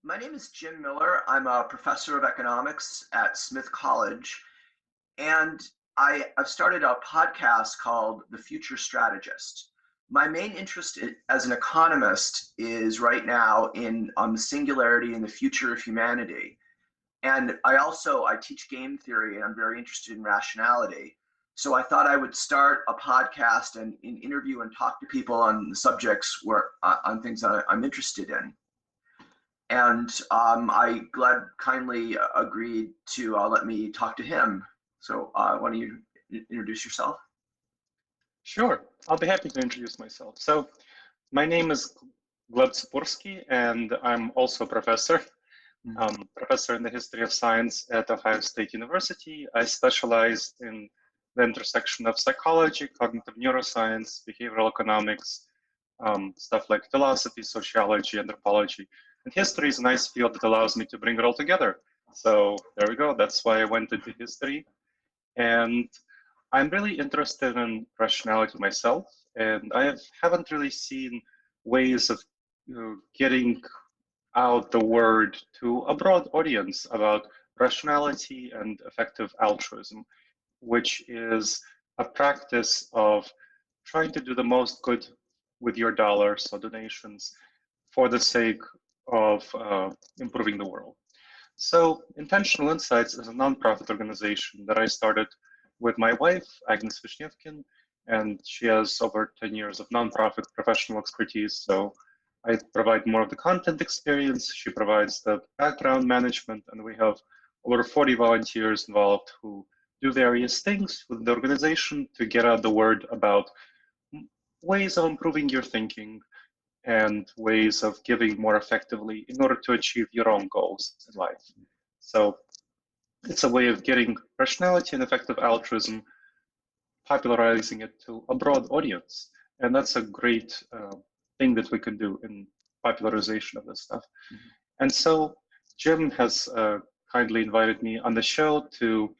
My name is Jim Miller. I'm a professor of economics at Smith College, and I've started a podcast called The Future Strategist. My main interest as an economist is right now in on the singularity and the future of humanity. And I teach game theory, and I'm very interested in rationality. So I thought I would start a podcast and interview and talk to people on the subjects where on things that I'm interested in. And I glad kindly agreed to let me talk to him. So why don't you introduce yourself? Sure, I'll be happy to introduce myself. So, my name is Gleb Sipursky, and I'm also a professor, professor in the history of science at Ohio State University. I specialize in the intersection of psychology, cognitive neuroscience, behavioral economics, stuff like philosophy, sociology, anthropology. And history is a nice field that allows me to bring it all together. So there we go. That's why I went into history. And I'm really interested in rationality myself, and haven't really seen ways of getting out the word to a broad audience about rationality and effective altruism, which is a practice of trying to do the most good with your dollars or donations for the sake of improving the world. So, Intentional Insights is a nonprofit organization that I started with my wife, Agnes Vishnevkin, and she has over 10 years of nonprofit professional expertise. So, I provide more of the content experience, she provides the background management, and we have over 40 volunteers involved who do various things with the organization to get out the word about ways of improving your thinking and ways of giving more effectively in order to achieve your own goals in life. So it's a way of getting rationality and effective altruism, popularizing it to a broad audience. And that's a great thing that we can do in popularization of this stuff. Mm-hmm. And so Jim has kindly invited me on the show to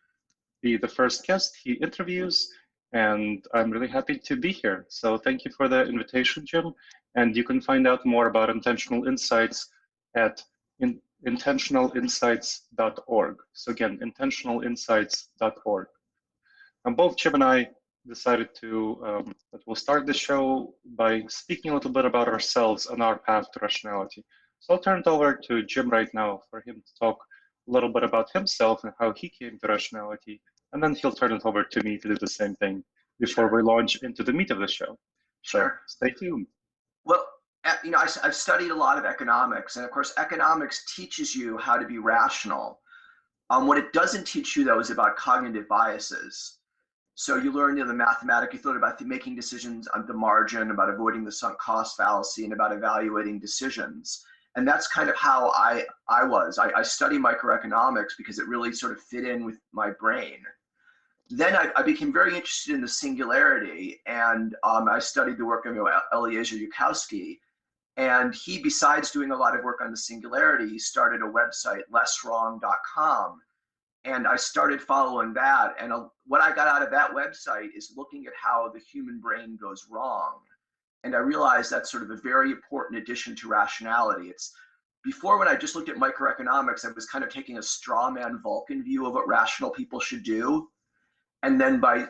be the first guest he interviews, and I'm really happy to be here. So thank you for the invitation, Jim. And you can find out more about Intentional Insights at intentionalinsights.org. So again, intentionalinsights.org. And both Jim and I decided that we'll start the show by speaking a little bit about ourselves and our path to rationality. So I'll turn it over to Jim right now for him to talk a little bit about himself and how he came to rationality, and then he'll turn it over to me to do the same thing before we launch into the meat of the show. Sure. So stay tuned. Well, I've studied a lot of economics, and of course, economics teaches you how to be rational. What it doesn't teach you, though, is about cognitive biases. So you learn the mathematics, you thought about making decisions on the margin, about avoiding the sunk cost fallacy, and about evaluating decisions. And that's kind of how I was. I study microeconomics because it really sort of fit in with my brain. Then I became very interested in the singularity, and I studied the work of Eliezer Yudkowsky. And he, besides doing a lot of work on the singularity, he started a website, lesswrong.com. And I started following that. And what I got out of that website is looking at how the human brain goes wrong. And I realized that's sort of a very important addition to rationality. It's before, when I just looked at microeconomics, I was kind of taking a straw man Vulcan view of what rational people should do. And then by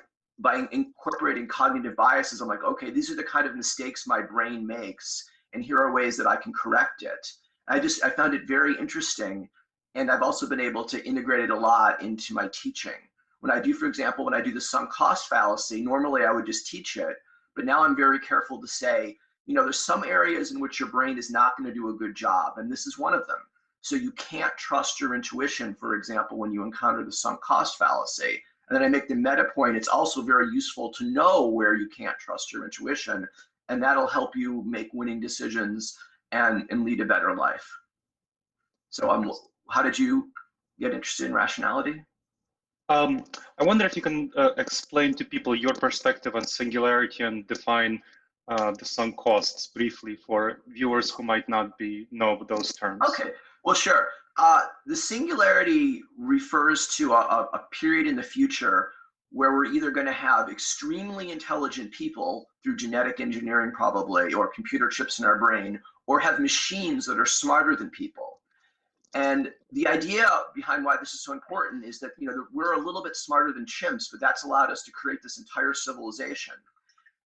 incorporating cognitive biases, I'm like, okay, these are the kind of mistakes my brain makes, and here are ways that I can correct it. I found it very interesting. And I've also been able to integrate it a lot into my teaching. When I do, for example, when I do the sunk cost fallacy, normally I would just teach it, but now I'm very careful to say, there's some areas in which your brain is not going to do a good job, and this is one of them. So you can't trust your intuition, for example, when you encounter the sunk cost fallacy. And then I make the meta point, it's also very useful to know where you can't trust your intuition, and that'll help you make winning decisions and lead a better life. So how did you get interested in rationality? I wonder if you can explain to people your perspective on singularity and define the sunk costs briefly for viewers who might not know those terms. Okay, well, sure. The singularity refers to a period in the future where we're either going to have extremely intelligent people through genetic engineering probably, or computer chips in our brain, or have machines that are smarter than people. And the idea behind why this is so important is that, we're a little bit smarter than chimps, but that's allowed us to create this entire civilization.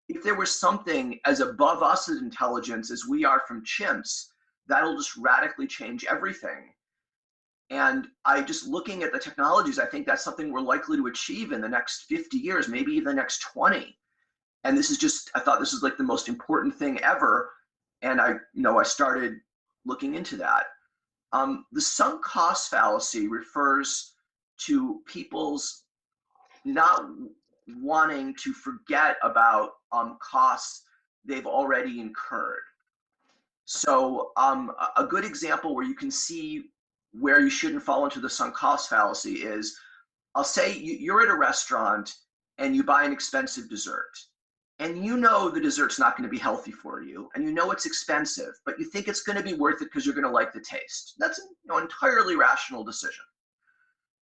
If there was something as above us in intelligence as we are from chimps, that'll just radically change everything. And I just looking at the technologies, I think that's something we're likely to achieve in the next 50 years, maybe even the next 20. And this is just, I thought this was like the most important thing ever. And I started looking into that. The sunk cost fallacy refers to people's not wanting to forget about costs they've already incurred. So a good example where you can see where you shouldn't fall into the sunk cost fallacy is, I'll say you're at a restaurant and you buy an expensive dessert. And you know the dessert's not going to be healthy for you, and you know it's expensive, but you think it's going to be worth it because you're going to like the taste. That's an entirely rational decision.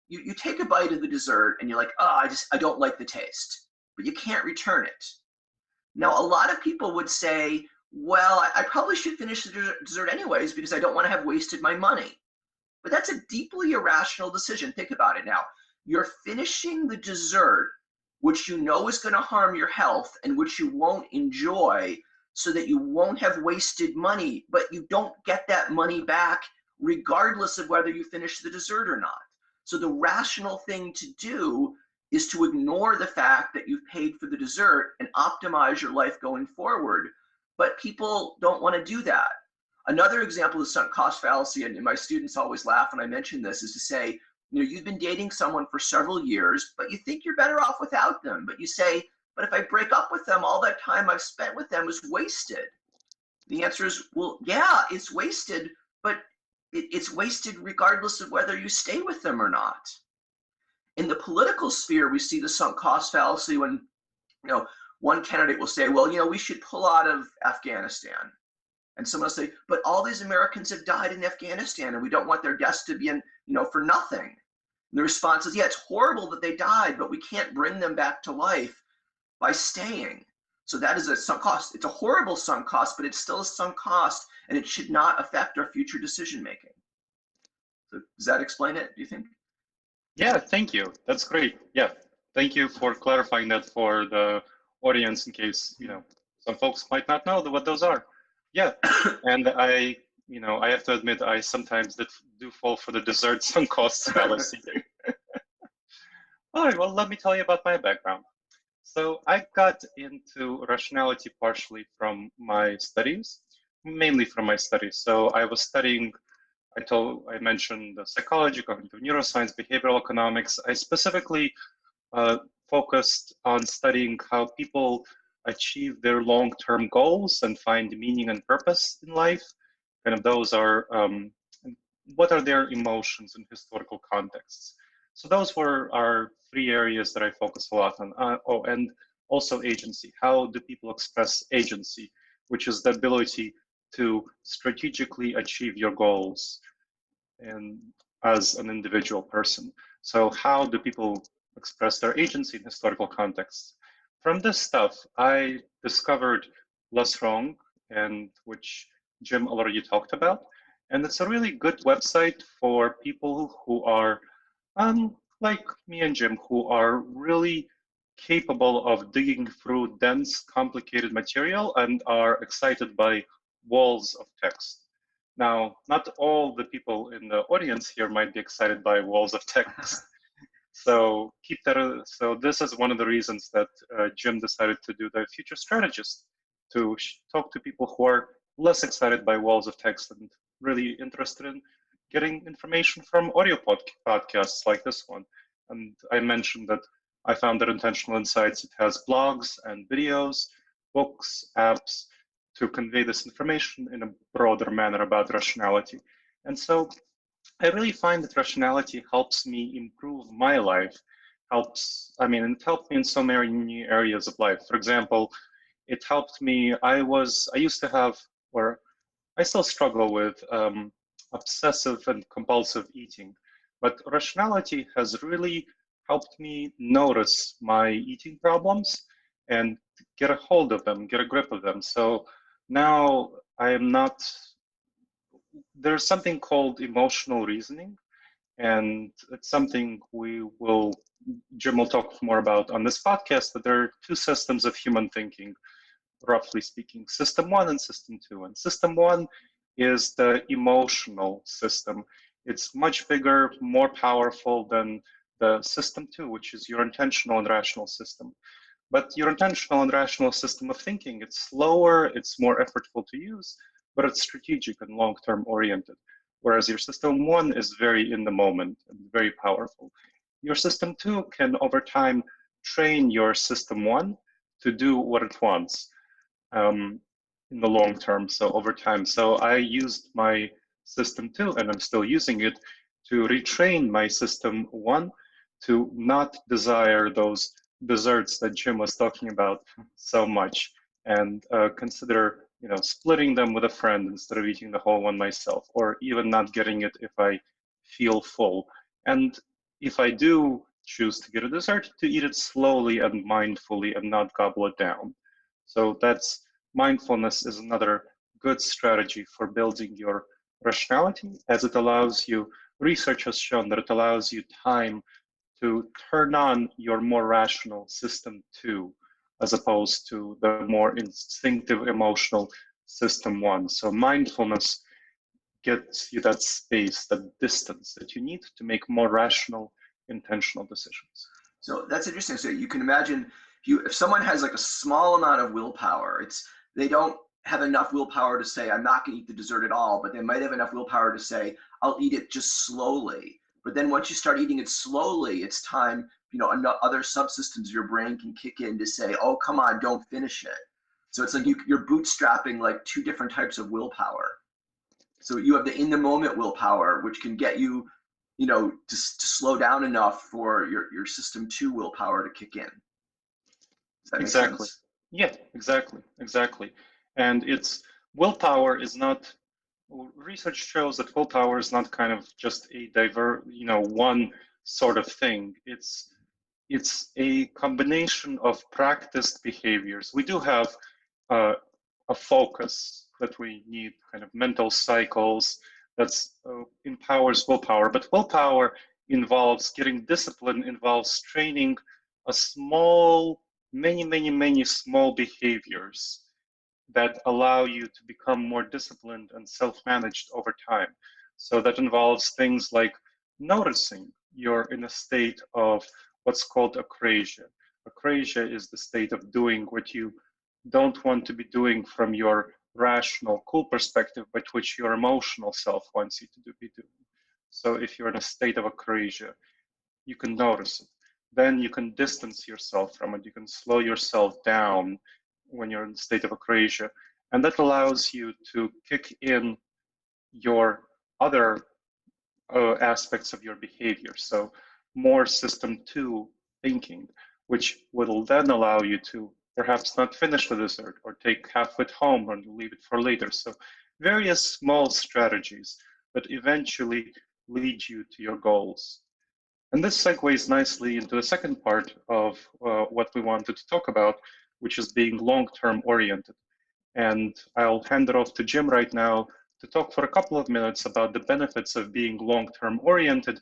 You take a bite of the dessert and you're like, oh, I don't like the taste, but you can't return it. Now, a lot of people would say, well, I probably should finish the dessert anyways because I don't want to have wasted my money. But that's a deeply irrational decision. Think about it now. You're finishing the dessert, which you know is going to harm your health and which you won't enjoy, so that you won't have wasted money, but you don't get that money back regardless of whether you finish the dessert or not. So the rational thing to do is to ignore the fact that you've paid for the dessert and optimize your life going forward. But people don't want to do that. Another example of sunk cost fallacy, and my students always laugh when I mention this, is to say, you've been dating someone for several years, but you think you're better off without them. But you say, but if I break up with them, all that time I've spent with them is wasted. The answer is, well, yeah, it's wasted, but it's wasted regardless of whether you stay with them or not. In the political sphere, we see the sunk cost fallacy when, one candidate will say, well, we should pull out of Afghanistan. And someone will say, but all these Americans have died in Afghanistan and we don't want their deaths to be for nothing. And the response is, yeah, it's horrible that they died, but we can't bring them back to life by staying. So that is a sunk cost. It's a horrible sunk cost, but it's still a sunk cost and it should not affect our future decision making. So does that explain it, do you think? Yeah, thank you. That's great. Yeah, thank you for clarifying that for the audience in case, some folks might not know what those are. Yeah, and I have to admit, I sometimes do fall for the dessert sunk cost fallacy. All right, well, let me tell you about my background. So I got into rationality partially from my studies, mainly from my studies. So I was studying, I mentioned psychology, cognitive neuroscience, behavioral economics. I specifically focused on studying how people achieve their long-term goals and find meaning and purpose in life. Kind of those are, what are their emotions in historical contexts? So those were our three areas that I focus a lot on. And also agency. How do people express agency, which is the ability to strategically achieve your goals and as an individual person. So how do people express their agency in historical contexts? From this stuff, I discovered Less Wrong, and which Jim already talked about. And it's a really good website for people who are, like me and Jim, who are really capable of digging through dense, complicated material and are excited by walls of text. Now, not all the people in the audience here might be excited by walls of text. So keep that. So this is one of the reasons that Jim decided to do the Future Strategist, to talk to people who are less excited by walls of text and really interested in getting information from audio podcasts like this one. And I mentioned that I found that Intentional Insights, it has blogs and videos, books, apps, to convey this information in a broader manner about rationality. And so I really find that rationality helps me improve my life, it helped me in so many areas of life. For example, it helped me, I used to have, or I still struggle with obsessive and compulsive eating, but rationality has really helped me notice my eating problems and get a hold of them, get a grip of them. So now I am not there's something called emotional reasoning, and it's something Jim will talk more about on this podcast, but there are two systems of human thinking, roughly speaking, system one and system two. And system one is the emotional system. It's much bigger, more powerful than the system two, which is your intentional and rational system. But your intentional and rational system of thinking, it's slower, it's more effortful to use, but it's strategic and long-term oriented. Whereas your system one is very in the moment and very powerful. Your system two can over time train your system one to do what it wants um, in the long term, so over time. So I used my system two, and I'm still using it, to retrain my system one to not desire those desserts that Jim was talking about so much, and consider splitting them with a friend instead of eating the whole one myself, or even not getting it if I feel full. And if I do choose to get a dessert, to eat it slowly and mindfully and not gobble it down. So that's mindfulness is another good strategy for building your rationality, as it allows you, research has shown that it allows you time to turn on your more rational system two, as opposed to the more instinctive emotional system one. So mindfulness gets you that space, that distance that you need to make more rational, intentional decisions. So that's interesting. So you can imagine if someone has like a small amount of willpower, they don't have enough willpower to say, I'm not going to eat the dessert at all, but they might have enough willpower to say, I'll eat it just slowly. But then once you start eating it slowly, it's time, other subsystems of your brain can kick in to say, oh, come on, don't finish it. So it's like you're bootstrapping like two different types of willpower. So you have the in the moment willpower, which can get you, to slow down enough for your system two willpower to kick in. Does that make Exactly. sense? Yeah, exactly. And it's willpower is not, research shows that willpower is not kind of just a one sort of thing. It's a combination of practiced behaviors. We do have a focus that we need, kind of mental cycles that's empowers willpower. But willpower involves getting discipline, involves training a many small behaviors that allow you to become more disciplined and self-managed over time. So that involves things like noticing you're in a state of what's called akrasia. Akrasia is the state of doing what you don't want to be doing from your rational, cool perspective, but which your emotional self wants you to be doing. So if you're in a state of akrasia, you can notice it. Then you can distance yourself from it. You can slow yourself down when you're in a state of akrasia. And that allows you to kick in your other aspects of your behavior. So more system two thinking, which will then allow you to perhaps not finish the dessert or take half of it home and leave it for later. So various small strategies that eventually lead you to your goals. And this segues nicely into the second part of what we wanted to talk about, which is being long-term oriented. And I'll hand it off to Jim right now to talk for a couple of minutes about the benefits of being long-term oriented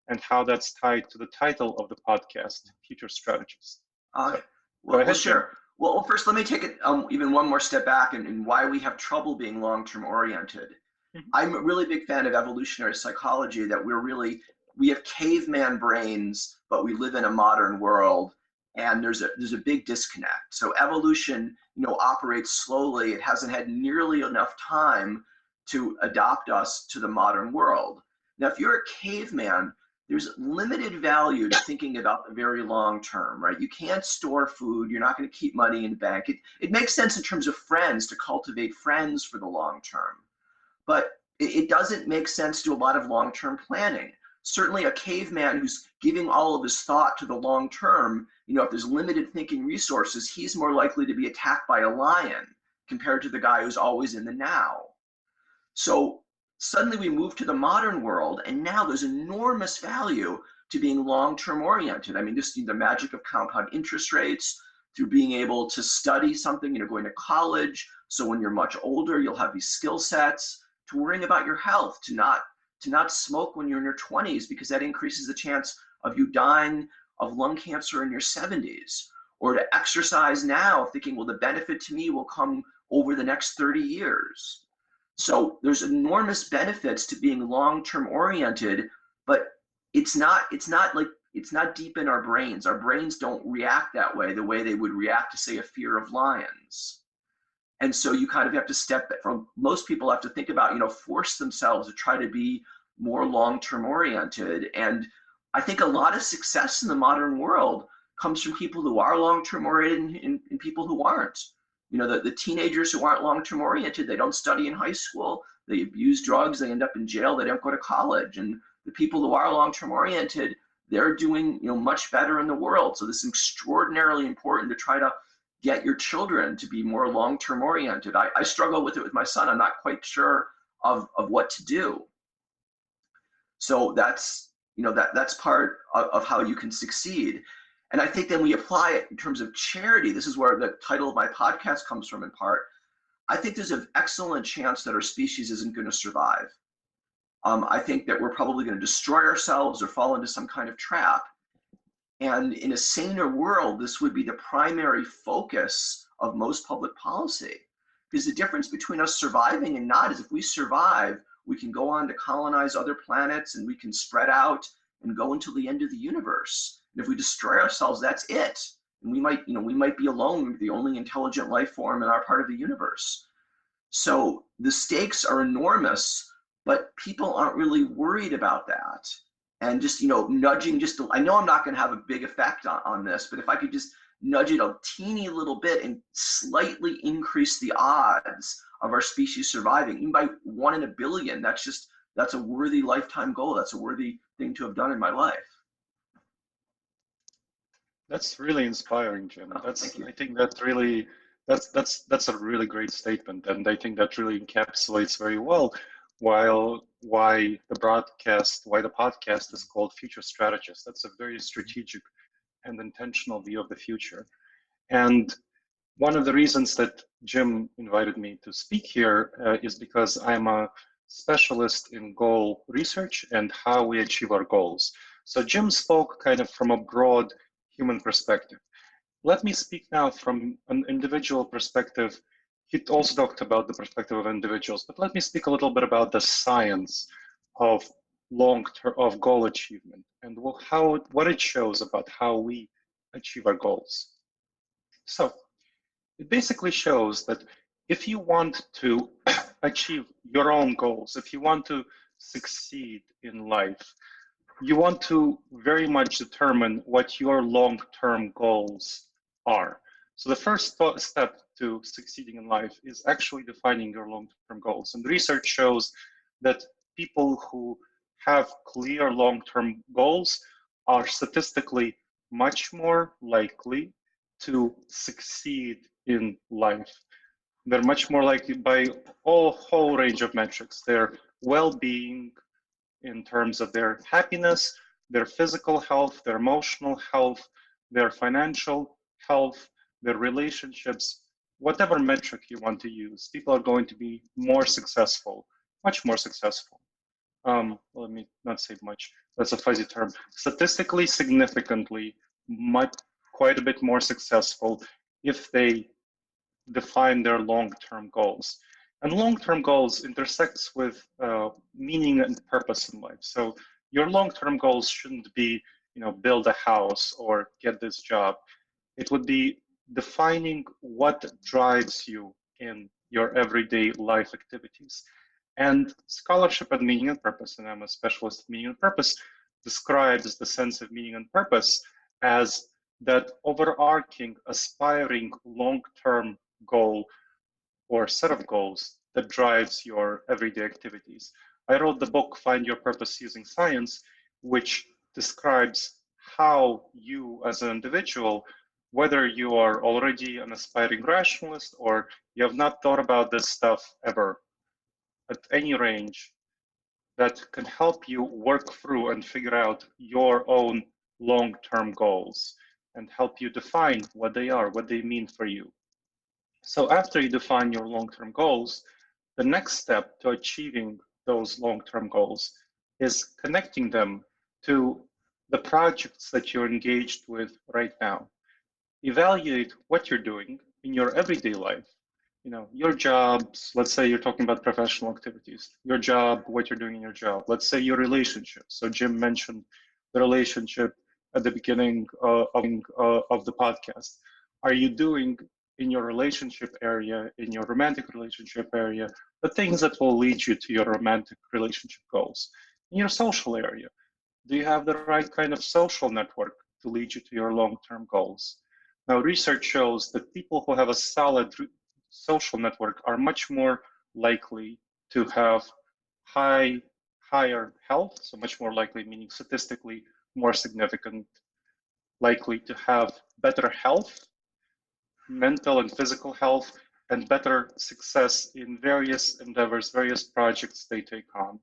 and how that's tied to the title of the podcast, Future Strategies. So, go ahead, Jim. Sure. Well, first, let me take it even one more step back and why we have trouble being long-term oriented. Mm-hmm. I'm a really big fan of evolutionary psychology, that we have caveman brains, but we live in a modern world, and there's a big disconnect. So evolution, operates slowly. It hasn't had nearly enough time to adopt us to the modern world. Now, if you're a caveman, there's limited value to thinking about the very long term, right? You can't store food. You're not going to keep money in the bank. It makes sense in terms of friends to cultivate friends for the long term, but it doesn't make sense to do a lot of long-term planning. Certainly a caveman who's giving all of his thought to the long term, if there's limited thinking resources, he's more likely to be attacked by a lion compared to the guy who's always in the now. So suddenly we move to the modern world, and now there's enormous value to being long-term oriented. I mean, this the magic of compound interest rates, through being able to study something, going to college. So when you're much older, you'll have these skill sets. to worrying about your health, to not smoke when you're in your 20s because that increases the chance of you dying of lung cancer in your 70s, or to exercise now thinking, well, the benefit to me will come over the next 30 years. So there's enormous benefits to being long-term oriented, but it's not deep in our brains. Our brains don't react that way, the way they would react to, say, a fear of lions. And so you kind of have to step back from, most people have to think about, force themselves to try to be more long-term oriented. And I think a lot of success in the modern world comes from people who are long-term oriented and people who aren't. The teenagers who aren't long-term oriented, they don't study in high school, they abuse drugs, they end up in jail, they don't go to college. And the people who are long-term oriented, they're doing much better in the world. So this is extraordinarily important to try to get your children to be more long-term oriented. I struggle with it with my son. I'm not quite sure of what to do. So that's part of how you can succeed. And I think then we apply it in terms of charity. This is where the title of my podcast comes from in part. I think there's an excellent chance that our species isn't going to survive. I think that we're probably going to destroy ourselves or fall into some kind of trap. And in a saner world, this would be the primary focus of most public policy. Because the difference between us surviving and not is if we survive, we can go on to colonize other planets and we can spread out and go until the end of the universe. And if we destroy ourselves, that's it. And we might be alone, the only intelligent life form in our part of the universe. So the stakes are enormous, but people aren't really worried about that. And just, nudging, I know I'm not going to have a big effect on this, but if I could just nudge it a teeny little bit and slightly increase the odds of our species surviving, even by 1 in a billion, that's a worthy lifetime goal. That's a worthy thing to have done in my life. That's really inspiring, Jim. Oh, thank you. I think that's a really great statement, and I think that really encapsulates very well why the podcast is called Future Strategist. That's a very strategic and intentional view of the future. And one of the reasons that Jim invited me to speak here is because I'm a specialist in goal research and how we achieve our goals. So Jim spoke kind of from a broad human perspective. Let me speak now from an individual perspective. He also talked about the perspective of individuals, but let me speak a little bit about the science of of goal achievement and what it shows about how we achieve our goals. So it basically shows that if you want to achieve your own goals, if you want to succeed in life, you want to very much determine what your long-term goals are. So the first step to succeeding in life is actually defining your long-term goals. And research shows that people who have clear long-term goals are statistically much more likely to succeed in life. They're much more likely by a whole range of metrics. Their well-being, in terms of their happiness, their physical health, their emotional health, their financial health, their relationships, whatever metric you want to use, people are going to be more successful, much more successful. Let me not say much, that's a fuzzy term. Statistically, significantly, quite a bit more successful if they define their long-term goals. And long-term goals intersects with meaning and purpose in life. So your long-term goals shouldn't be, build a house or get this job. It would be defining what drives you in your everyday life activities. And scholarship on meaning and purpose, and I'm a specialist in meaning and purpose, describes the sense of meaning and purpose as that overarching, aspiring, long-term goal or set of goals that drives your everyday activities. I wrote the book, Find Your Purpose Using Science, which describes how you as an individual, whether you are already an aspiring rationalist or you have not thought about this stuff ever, at any range, that can help you work through and figure out your own long-term goals and help you define what they are, what they mean for you. So after you define your long-term goals, the next step to achieving those long-term goals is connecting them to the projects that you're engaged with right now. Evaluate what you're doing in your everyday life. You know, your jobs, let's say you're talking about professional activities, your job, what you're doing in your job. Let's say your relationships. So Jim mentioned the relationship at the beginning of the podcast. Are you doing in your relationship area, in your romantic relationship area, the things that will lead you to your romantic relationship goals? In your social area, do you have the right kind of social network to lead you to your long-term goals? Now, research shows that people who have a solid social network are much more likely to have higher health, so much more likely, meaning statistically more significant, likely to have better health, mental and physical health, and better success in various endeavors, various projects they take on.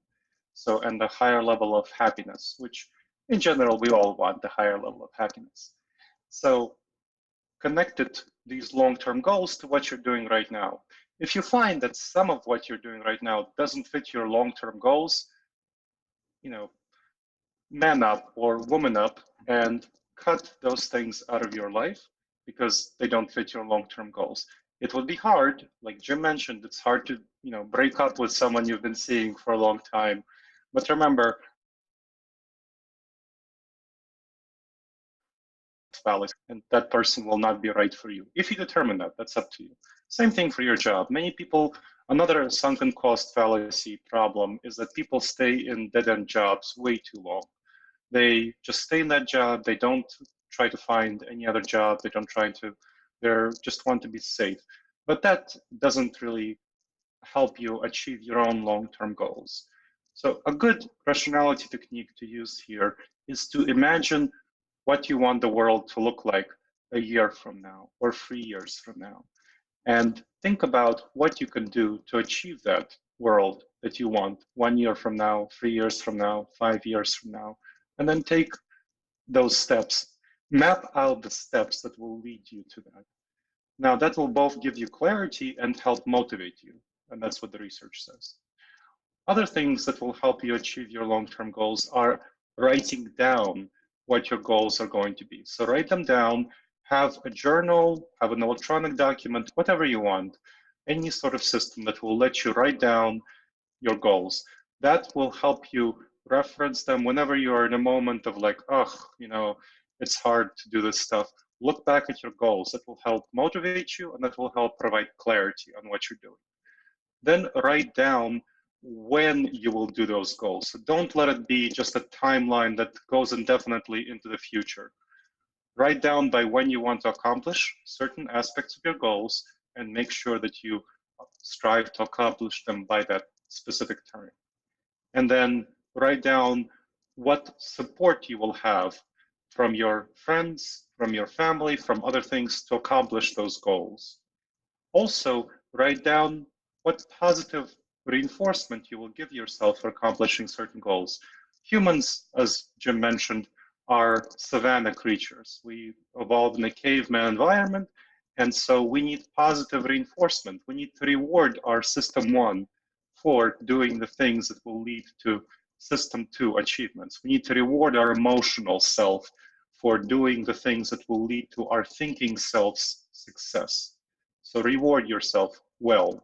So, and a higher level of happiness, which in general, we all want a higher level of happiness. So connected these long-term goals to what you're doing right now. If you find that some of what you're doing right now doesn't fit your long-term goals, you know, man up or woman up and cut those things out of your life because they don't fit your long-term goals. It would be hard, like Jim mentioned, it's hard to, break up with someone you've been seeing for a long time. But remember, and that person will not be right for you. If you determine that, that's up to you. Same thing for your job. Many people, another sunken cost fallacy problem is that people stay in dead-end jobs way too long. They just stay in that job. They don't try to find any other job. They don't try to, they just want to be safe. But that doesn't really help you achieve your own long-term goals. So a good rationality technique to use here is to imagine what you want the world to look like a year from now or 3 years from now. And think about what you can do to achieve that world that you want 1 year from now, 3 years from now, 5 years from now, and then take those steps, map out the steps that will lead you to that. Now, that will both give you clarity and help motivate you. And that's what the research says. Other things that will help you achieve your long-term goals are writing down what your goals are going to be. So write them down, have a journal, have an electronic document, whatever you want, any sort of system that will let you write down your goals. That will help you reference them whenever you are in a moment of like, oh, it's hard to do this stuff. Look back at your goals. That will help motivate you and that will help provide clarity on what you're doing. Then write down when you will do those goals. So don't let it be just a timeline that goes indefinitely into the future. Write down by when you want to accomplish certain aspects of your goals and make sure that you strive to accomplish them by that specific time. And then write down what support you will have from your friends, from your family, from other things to accomplish those goals. Also, write down what positive reinforcement you will give yourself for accomplishing certain goals. Humans, as Jim mentioned, are savanna creatures. We evolved in a caveman environment, and so we need positive reinforcement. We need to reward our system one for doing the things that will lead to system two achievements. We need to reward our emotional self for doing the things that will lead to our thinking self's success. So reward yourself well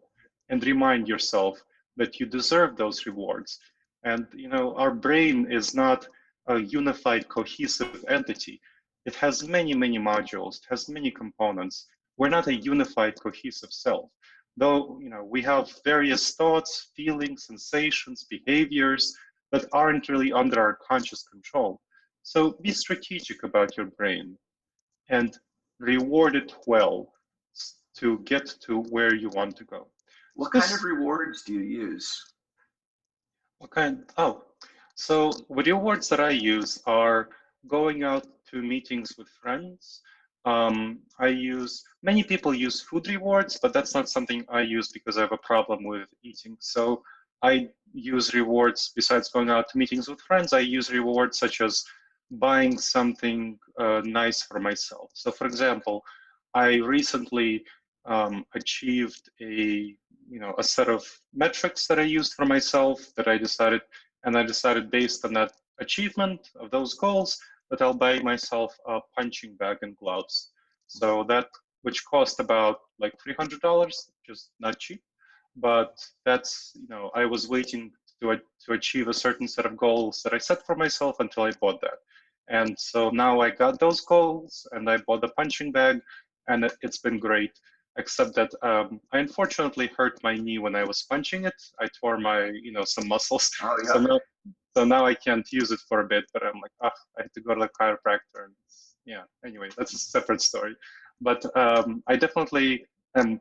and remind yourself that you deserve those rewards. And our brain is not a unified, cohesive entity. It has many, many modules, it has many components. We're not a unified, cohesive self. Though we have various thoughts, feelings, sensations, behaviors that aren't really under our conscious control. So be strategic about your brain and reward it well to get to where you want to go. What kind of rewards do you use? So the rewards that I use are going out to meetings with friends. Many people use food rewards, but that's not something I use because I have a problem with eating. So I use rewards besides going out to meetings with friends. I use rewards such as buying something nice for myself. So for example, I recently achieved a set of metrics that I used for myself that I decided based on that achievement of those goals that I'll buy myself a punching bag and gloves. So that, which cost about like $300, just not cheap, but that's, I was waiting to achieve a certain set of goals that I set for myself until I bought that. And so now I got those goals and I bought the punching bag, and it's been great, except that I unfortunately hurt my knee when I was punching it. I tore my, some muscles. Oh So yeah. now I can't use it for a bit, but I'm like, I have to go to the chiropractor. And yeah, anyway, that's a separate story. But I definitely am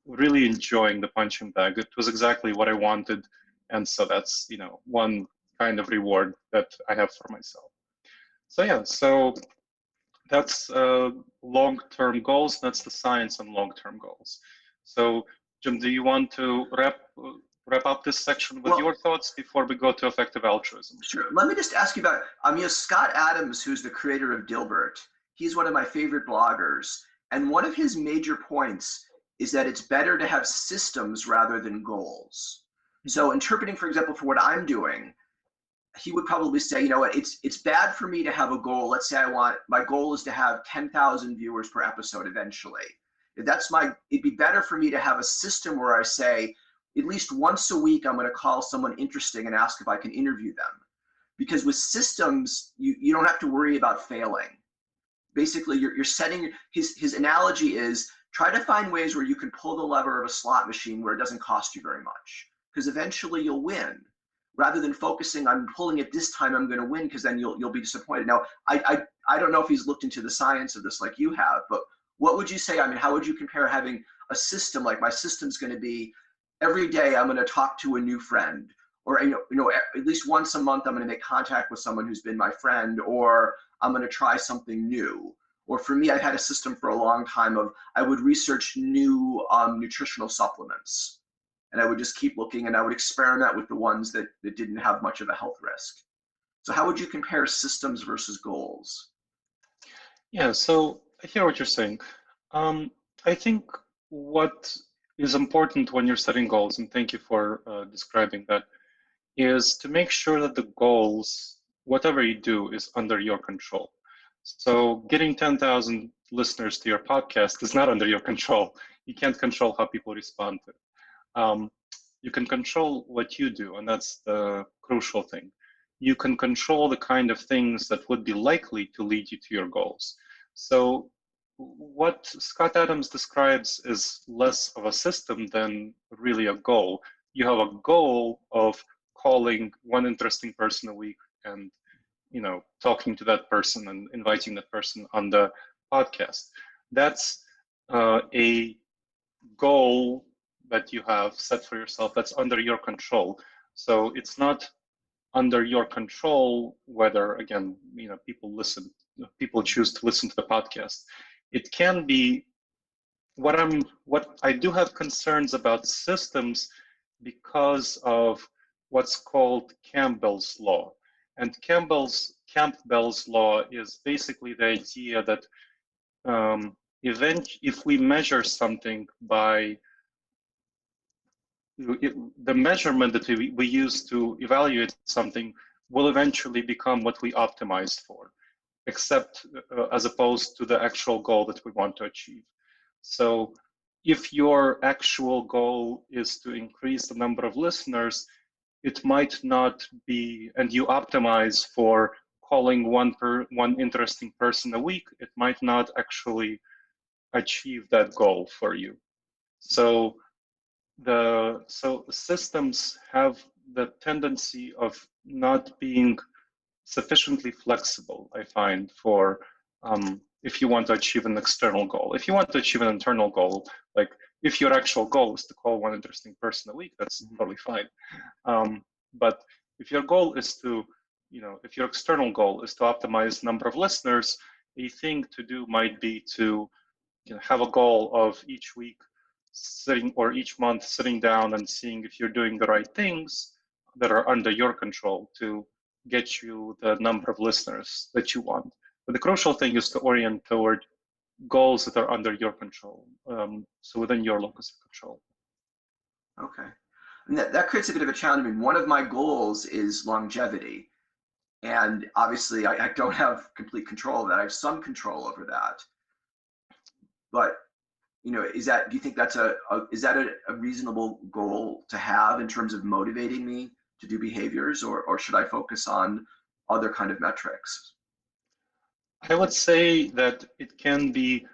really enjoying the punching bag. It was exactly what I wanted. And so that's, one kind of reward that I have for myself. So yeah, so that's long-term goals. That's the science on long-term goals. So Jim, do you want to wrap up this section with Well, your thoughts before we go to effective altruism? sure. Let me just ask you about, Scott Adams, who's the creator of Dilbert. He's one of my favorite bloggers. And one of his major points is that it's better to have systems rather than goals. So interpreting, for example, for what I'm doing, he would probably say, you know what, it's bad for me to have a goal. Let's say my goal is to have 10,000 viewers per episode eventually. It'd be better for me to have a system where I say, at least once a week, I'm going to call someone interesting and ask if I can interview them. Because with systems, you don't have to worry about failing. Basically, you're setting, his analogy is try to find ways where you can pull the lever of a slot machine where it doesn't cost you very much. Because eventually you'll win rather than focusing on pulling it this time I'm going to win because then you'll be disappointed. Now, I don't know if he's looked into the science of this like you have, but what would you say? I mean, how would you compare having a system like my system's going to be every day I'm going to talk to a new friend, or at least once a month I'm going to make contact with someone who's been my friend, or I'm going to try something new. Or for me, I've had a system for a long time of I would research new nutritional supplements, and I would just keep looking, and I would experiment with the ones that didn't have much of a health risk. So how would you compare systems versus goals? Yeah, so I hear what you're saying. I think what is important when you're setting goals, and thank you for describing that, is to make sure that the goals, whatever you do, is under your control. So getting 10,000 listeners to your podcast is not under your control. You can't control how people respond to it. You can control what you do, and that's the crucial thing. You can control the kind of things that would be likely to lead you to your goals. So what Scott Adams describes is less of a system than really a goal. You have a goal of calling one interesting person a week and talking to that person and inviting that person on the podcast. That's a goal that you have set for yourself that's under your control. So it's not under your control whether, again, people choose to listen to the podcast. It can be what I do have concerns about systems because of what's called Campbell's law. And Campbell's law is basically the idea that if we measure something by the measurement that we use to evaluate something will eventually become what we optimized for, except as opposed to the actual goal that we want to achieve. So if your actual goal is to increase the number of listeners, it might not be, and you optimize for calling one interesting person a week, it might not actually achieve that goal for you. So systems have the tendency of not being sufficiently flexible, I find, for if you want to achieve an external goal. If you want to achieve an internal goal, like if your actual goal is to call one interesting person a week, that's totally fine. But if your goal is to, if your external goal is to optimize number of listeners, a thing to do might be to have a goal of each week or each month sitting down and seeing if you're doing the right things that are under your control to get you the number of listeners that you want. But the crucial thing is to orient toward goals that are under your control, so within your locus of control. Okay. And that creates a bit of a challenge. I mean, one of my goals is longevity. And obviously, I don't have complete control of that. I have some control over that. But, you know, do you think that's is that a reasonable goal to have in terms of motivating me to do behaviors, or should I focus on other kind of metrics? I would say that it can be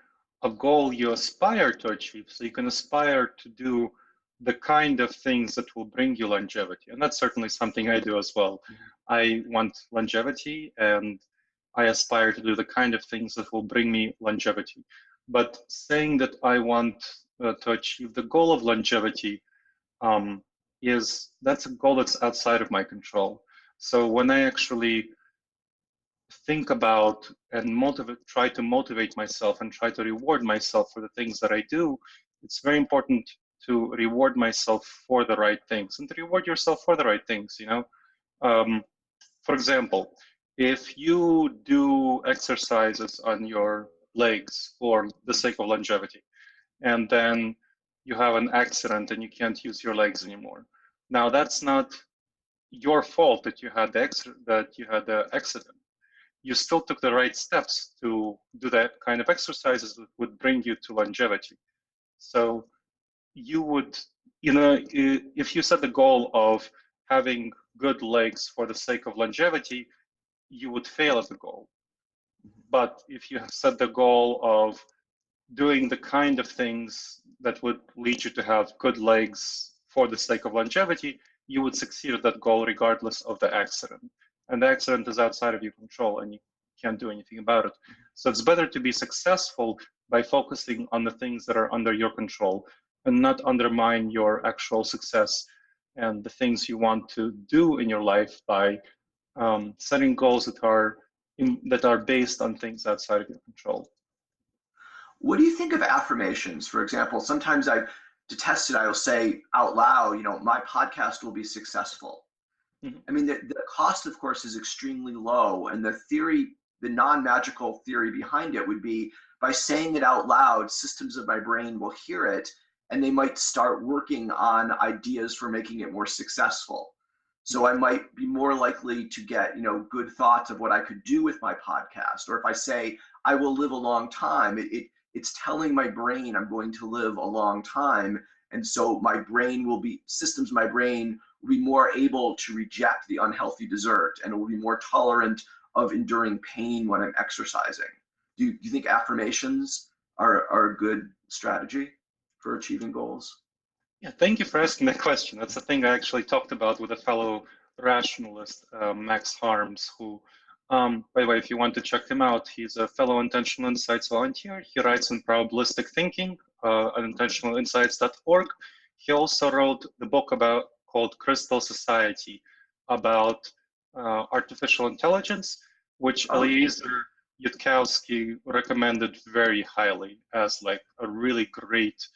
a goal you aspire to achieve. So you can aspire to do the kind of things that will bring you longevity. And that's certainly something I do as well. I want longevity, and I aspire to do the kind of things that will bring me longevity. But saying that I want to achieve the goal of longevity that's a goal that's outside of my control. So when I actually think about and try to motivate myself and try to reward myself for the things that I do, it's very important to reward myself for the right things and to reward yourself for the right things, for example, if you do exercises on your legs for the sake of longevity, and then you have an accident and you can't use your legs anymore. Now that's not your fault that you had the accident. You still took the right steps to do that kind of exercises that would bring you to longevity. So you would, if you set the goal of having good legs for the sake of longevity, you would fail at the goal. But if you have set the goal of doing the kind of things that would lead you to have good legs for the sake of longevity, you would succeed at that goal regardless of the accident. And the accident is outside of your control and you can't do anything about it. So it's better to be successful by focusing on the things that are under your control and not undermine your actual success and the things you want to do in your life by setting goals that are based on things outside of your control. What do you think of affirmations? For example, sometimes to test it, I will say out loud, you know, my podcast will be successful. Mm-hmm. I mean, the cost, of course, is extremely low. And the non-magical theory behind it would be by saying it out loud, systems of my brain will hear it, and they might start working on ideas for making it more successful. So I might be more likely to get, you know, good thoughts of what I could do with my podcast. Or if I say I will live a long time, it's telling my brain I'm going to live a long time. And so systems of my brain will be more able to reject the unhealthy dessert, and it will be more tolerant of enduring pain when I'm exercising. Do you think affirmations are a good strategy for achieving goals? Yeah, thank you for asking that question. That's a thing I actually talked about with a fellow rationalist, Max Harms, who, by the way, if you want to check him out, he's a fellow Intentional Insights volunteer. He writes in Probabilistic Thinking at intentionalinsights.org. He also wrote the book called Crystal Society about artificial intelligence, which Eliezer Yudkowsky recommended very highly as like a really great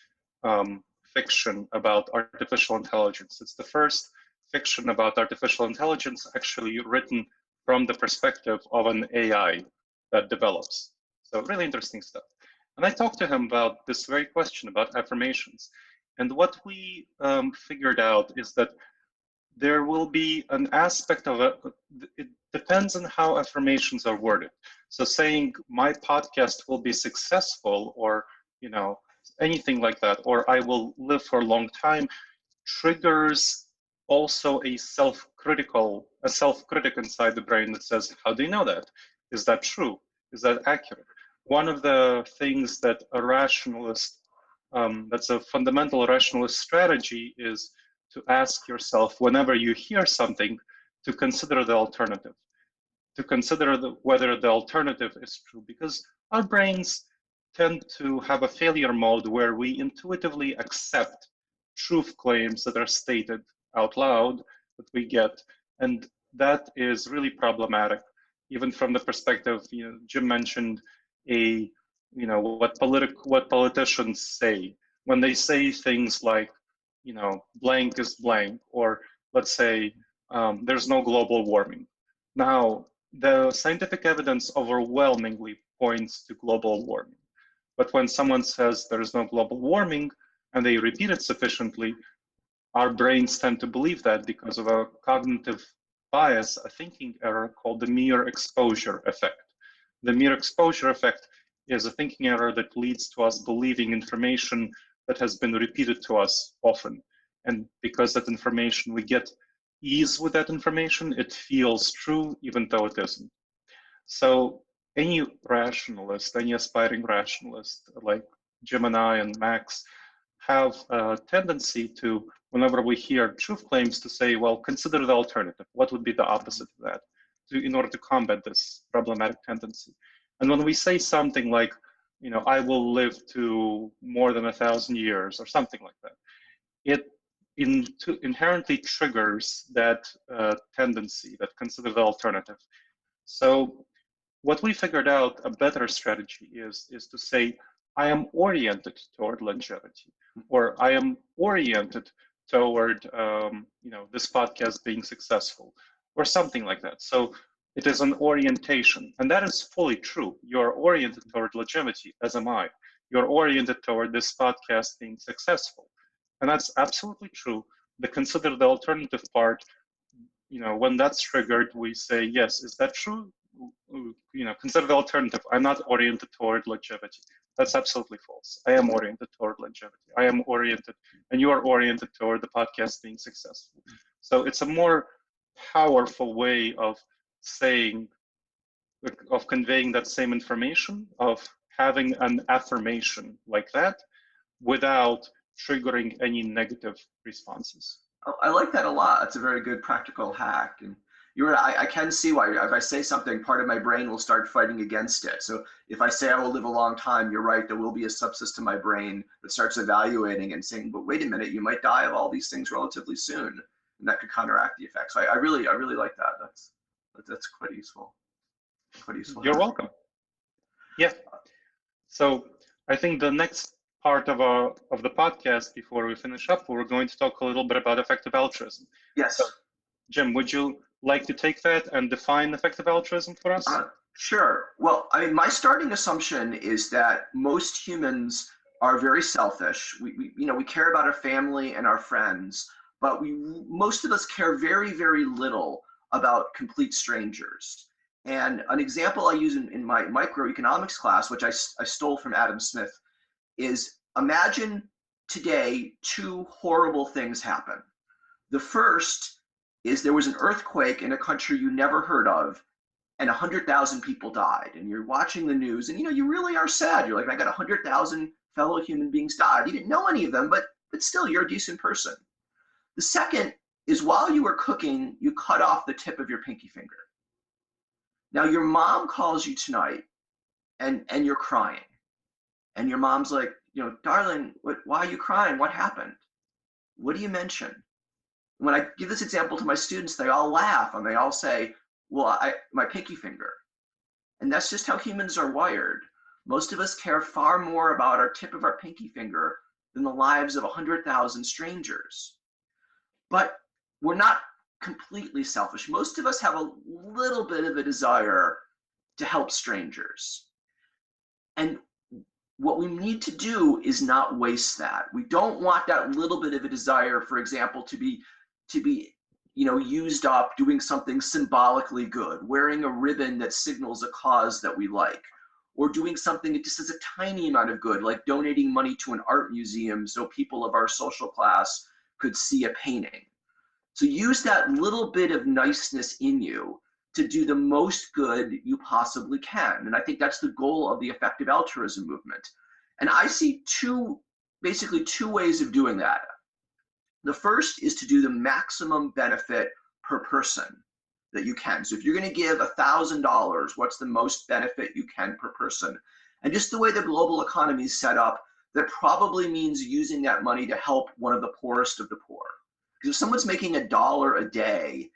fiction about artificial intelligence. It's the first fiction about artificial intelligence actually written from the perspective of an AI that develops. So really interesting stuff. And I talked to him about this very question about affirmations. And what we figured out is that there will be an aspect of it depends on how affirmations are worded. So saying my podcast will be successful, or anything like that, or I will live for a long time, triggers also a self-critic inside the brain that says, how do you know that? Is that true? Is that accurate? One of the things that a rationalist, that's a fundamental rationalist strategy, is to ask yourself whenever you hear something to consider the alternative, to consider whether the alternative is true, because our brains tend to have a failure mode where we intuitively accept truth claims that are stated out loud that we get, and that is really problematic, even from the perspective, Jim mentioned what politicians say when they say things like, blank is blank, or let's say there's no global warming. Now, the scientific evidence overwhelmingly points to global warming. But when someone says there is no global warming and they repeat it sufficiently, our brains tend to believe that because of a cognitive bias, a thinking error called the mere exposure effect. The mere exposure effect is a thinking error that leads to us believing information that has been repeated to us often. And because that information, we get ease with that information, it feels true even though it isn't. So any rationalist, any aspiring rationalist like Jim and I and Max have a tendency to, whenever we hear truth claims, to say, well, consider the alternative. What would be the opposite of that in order to combat this problematic tendency? And when we say something like, I will live to more than 1,000 years or something like that, it inherently triggers that tendency, that consider the alternative. So what we figured out a better strategy is to say, I am oriented toward longevity, or I am oriented toward this podcast being successful, or something like that. So it is an orientation, and that is fully true. You're oriented toward longevity, as am I. You're oriented toward this podcast being successful, and that's absolutely true. The consider the alternative part, when that's triggered, we say, yes, is that true? Consider the alternative. I'm not oriented toward longevity. That's absolutely false. I am oriented toward longevity. I am oriented, and you are oriented toward the podcast being successful. So it's a more powerful way of saying, of conveying that same information, of having an affirmation like that without triggering any negative responses. Oh, I like that a lot. It's a very good practical hack. And I can see why if I say something, part of my brain will start fighting against it. So if I say I will live a long time, you're right, there will be a subsystem in my brain that starts evaluating and saying, but wait a minute, you might die of all these things relatively soon. And that could counteract the effects. So I really like that. That's quite useful. Quite useful. You're welcome. Yeah. So I think the next part of the podcast, before we finish up, we're going to talk a little bit about effective altruism. Yes. So, Jim, would you like to take that and define effective altruism for us? Sure. Well, I mean, my starting assumption is that most humans are very selfish. We care about our family and our friends, but most of us care very, very little about complete strangers. And an example I use in my microeconomics class, which I stole from Adam Smith, is imagine today two horrible things happen. The first is there was an earthquake in a country you never heard of, and 100,000 people died. And you're watching the news, and you really are sad. You're like, I got 100,000 fellow human beings died. You didn't know any of them, but still, you're a decent person. The second is while you were cooking, you cut off the tip of your pinky finger. Now your mom calls you tonight, and you're crying, and your mom's like, darling, why are you crying? What happened? What do you mention? When I give this example to my students, they all laugh and they all say, well, my pinky finger. And that's just how humans are wired. Most of us care far more about our tip of our pinky finger than the lives of 100,000 strangers. But we're not completely selfish. Most of us have a little bit of a desire to help strangers. And what we need to do is not waste that. We don't want that little bit of a desire, for example, to be used up doing something symbolically good, wearing a ribbon that signals a cause that we like, or doing something that just does a tiny amount of good, like donating money to an art museum so people of our social class could see a painting. So use that little bit of niceness in you to do the most good you possibly can. And I think that's the goal of the effective altruism movement. And I see basically two ways of doing that. The first is to do the maximum benefit per person that you can. So if you're going to give $1,000, what's the most benefit you can per person? And just the way the global economy is set up, that probably means using that money to help one of the poorest of the poor. Because if someone's making $1 a day,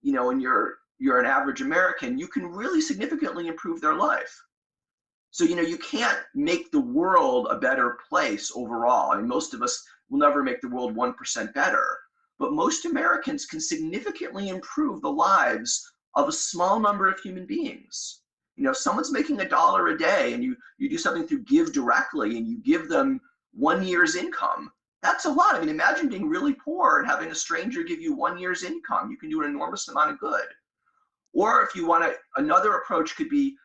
and you're an average American, you can really significantly improve their life. So, you can't make the world a better place overall. I mean, most of us will never make the world 1% better, but most Americans can significantly improve the lives of a small number of human beings. Someone's making $1 a day and you do something through Give Directly and you give them 1 year's income. That's a lot. I mean, imagine being really poor and having a stranger give you 1 year's income. You can do an enormous amount of good. Or if you want to, another approach could be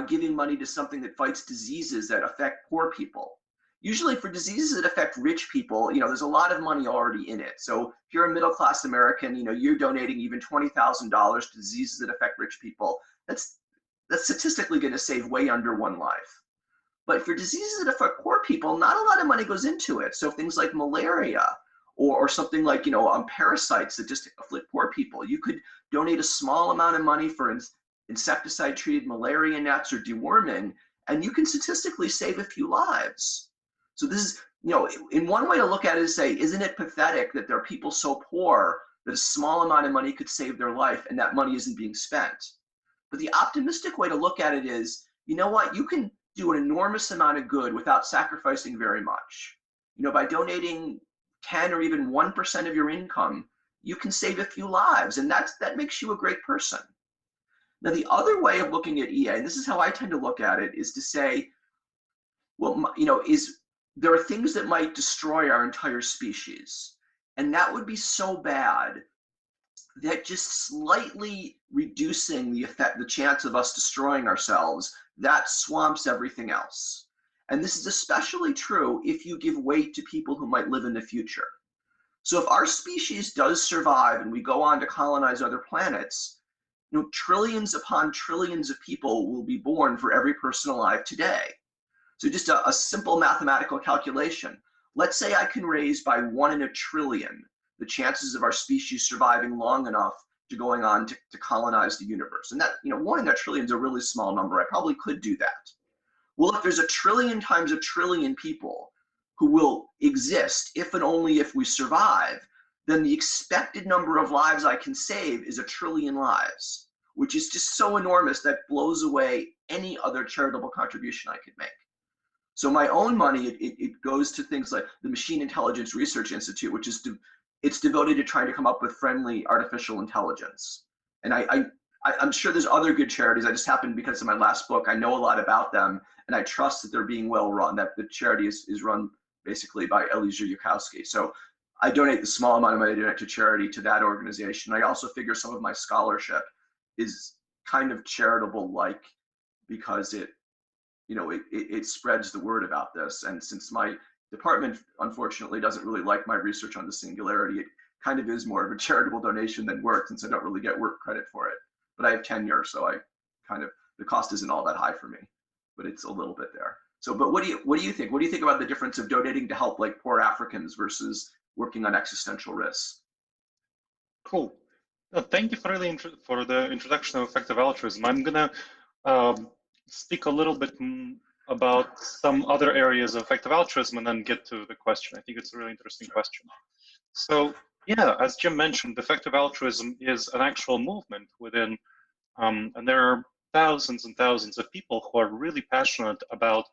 giving money to something that fights diseases that affect poor people. Usually for diseases that affect rich people, there's a lot of money already in it. So if you're a middle-class American, you're donating even $20,000 to diseases that affect rich people. That's statistically going to save way under one life. But for diseases that affect poor people, not a lot of money goes into it. So things like malaria or something like, parasites that just afflict poor people, you could donate a small amount of money for insecticide-treated malaria nets or deworming, and you can statistically save a few lives. So this is, in one way to look at it is say, isn't it pathetic that there are people so poor that a small amount of money could save their life and that money isn't being spent? But the optimistic way to look at it is, you know what, you can do an enormous amount of good without sacrificing very much. By donating 10 or even 1% of your income, you can save a few lives, and that makes you a great person. Now, the other way of looking at EA, and this is how I tend to look at it, is to say, well, there are things that might destroy our entire species, and that would be so bad that just slightly reducing the chance of us destroying ourselves, that swamps everything else. And this is especially true if you give weight to people who might live in the future. So if our species does survive and we go on to colonize other planets, trillions upon trillions of people will be born for every person alive today. So just a simple mathematical calculation. Let's say I can raise by 1 in a trillion the chances of our species surviving long enough to going on to colonize the universe. And that, 1 in a trillion is a really small number. I probably could do that. Well, if there's a trillion times a trillion people who will exist if and only if we survive, then the expected number of lives I can save is 1 trillion lives, which is just so enormous that blows away any other charitable contribution I could make. So my own money, it goes to things like the Machine Intelligence Research Institute, which is it's devoted to trying to come up with friendly artificial intelligence. And I'm sure there's other good charities. I just happen, because of my last book, I know a lot about them, and I trust that they're being well run, that the charity is run basically by Eliezer Yudkowsky. So I donate the small amount of money I donate to charity to that organization. I also figure some of my scholarship is kind of charitable-like because it spreads the word about this. And since my department, unfortunately, doesn't really like my research on the singularity, it kind of is more of a charitable donation than work, since I don't really get work credit for it. But I have tenure, so the cost isn't all that high for me, but it's a little bit there. So, but what do you think? What do you think about the difference of donating to help like poor Africans versus working on existential risks? Cool. Thank you for the introduction of effective altruism. I'm gonna speak a little bit about some other areas of effective altruism and then get to the question. I think it's a really interesting question. So yeah, as Jim mentioned, effective altruism is an actual movement within, and there are thousands and thousands of people who are really passionate about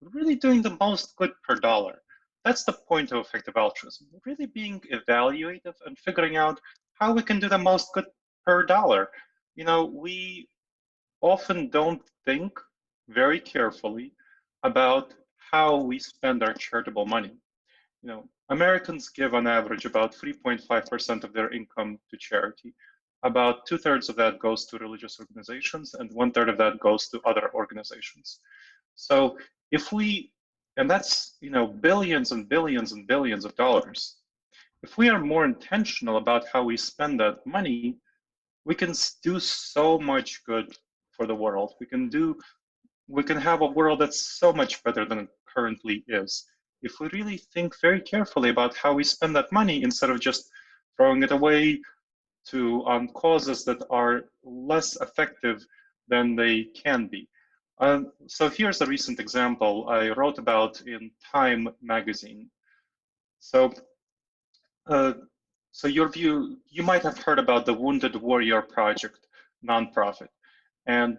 really doing the most good per dollar. That's the point of effective altruism, really being evaluative and figuring out how we can do the most good per dollar. We often don't think very carefully about how we spend our charitable money. Americans give on average about 3.5% of their income to charity. About 2/3 of that goes to religious organizations, and 1/3 of that goes to other organizations. So if we, and that's billions and billions and billions of dollars. If we are more intentional about how we spend that money, we can do so much good for the world. We can have a world that's so much better than it currently is. If we really think very carefully about how we spend that money instead of just throwing it away on causes that are less effective than they can be. So here's a recent example I wrote about in Time magazine. So you might have heard about the Wounded Warrior Project nonprofit, and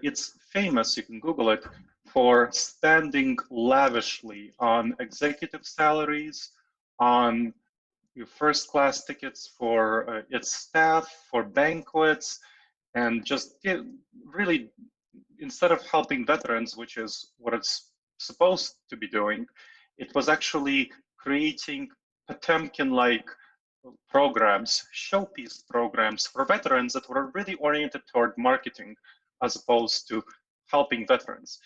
it's famous, you can Google it, for spending lavishly on executive salaries, on first-class tickets for its staff, for banquets, and just really instead of helping veterans, which is what it's supposed to be doing, it was actually creating Potemkin-like programs, showpiece programs for veterans that were really oriented toward marketing as opposed to helping veterans.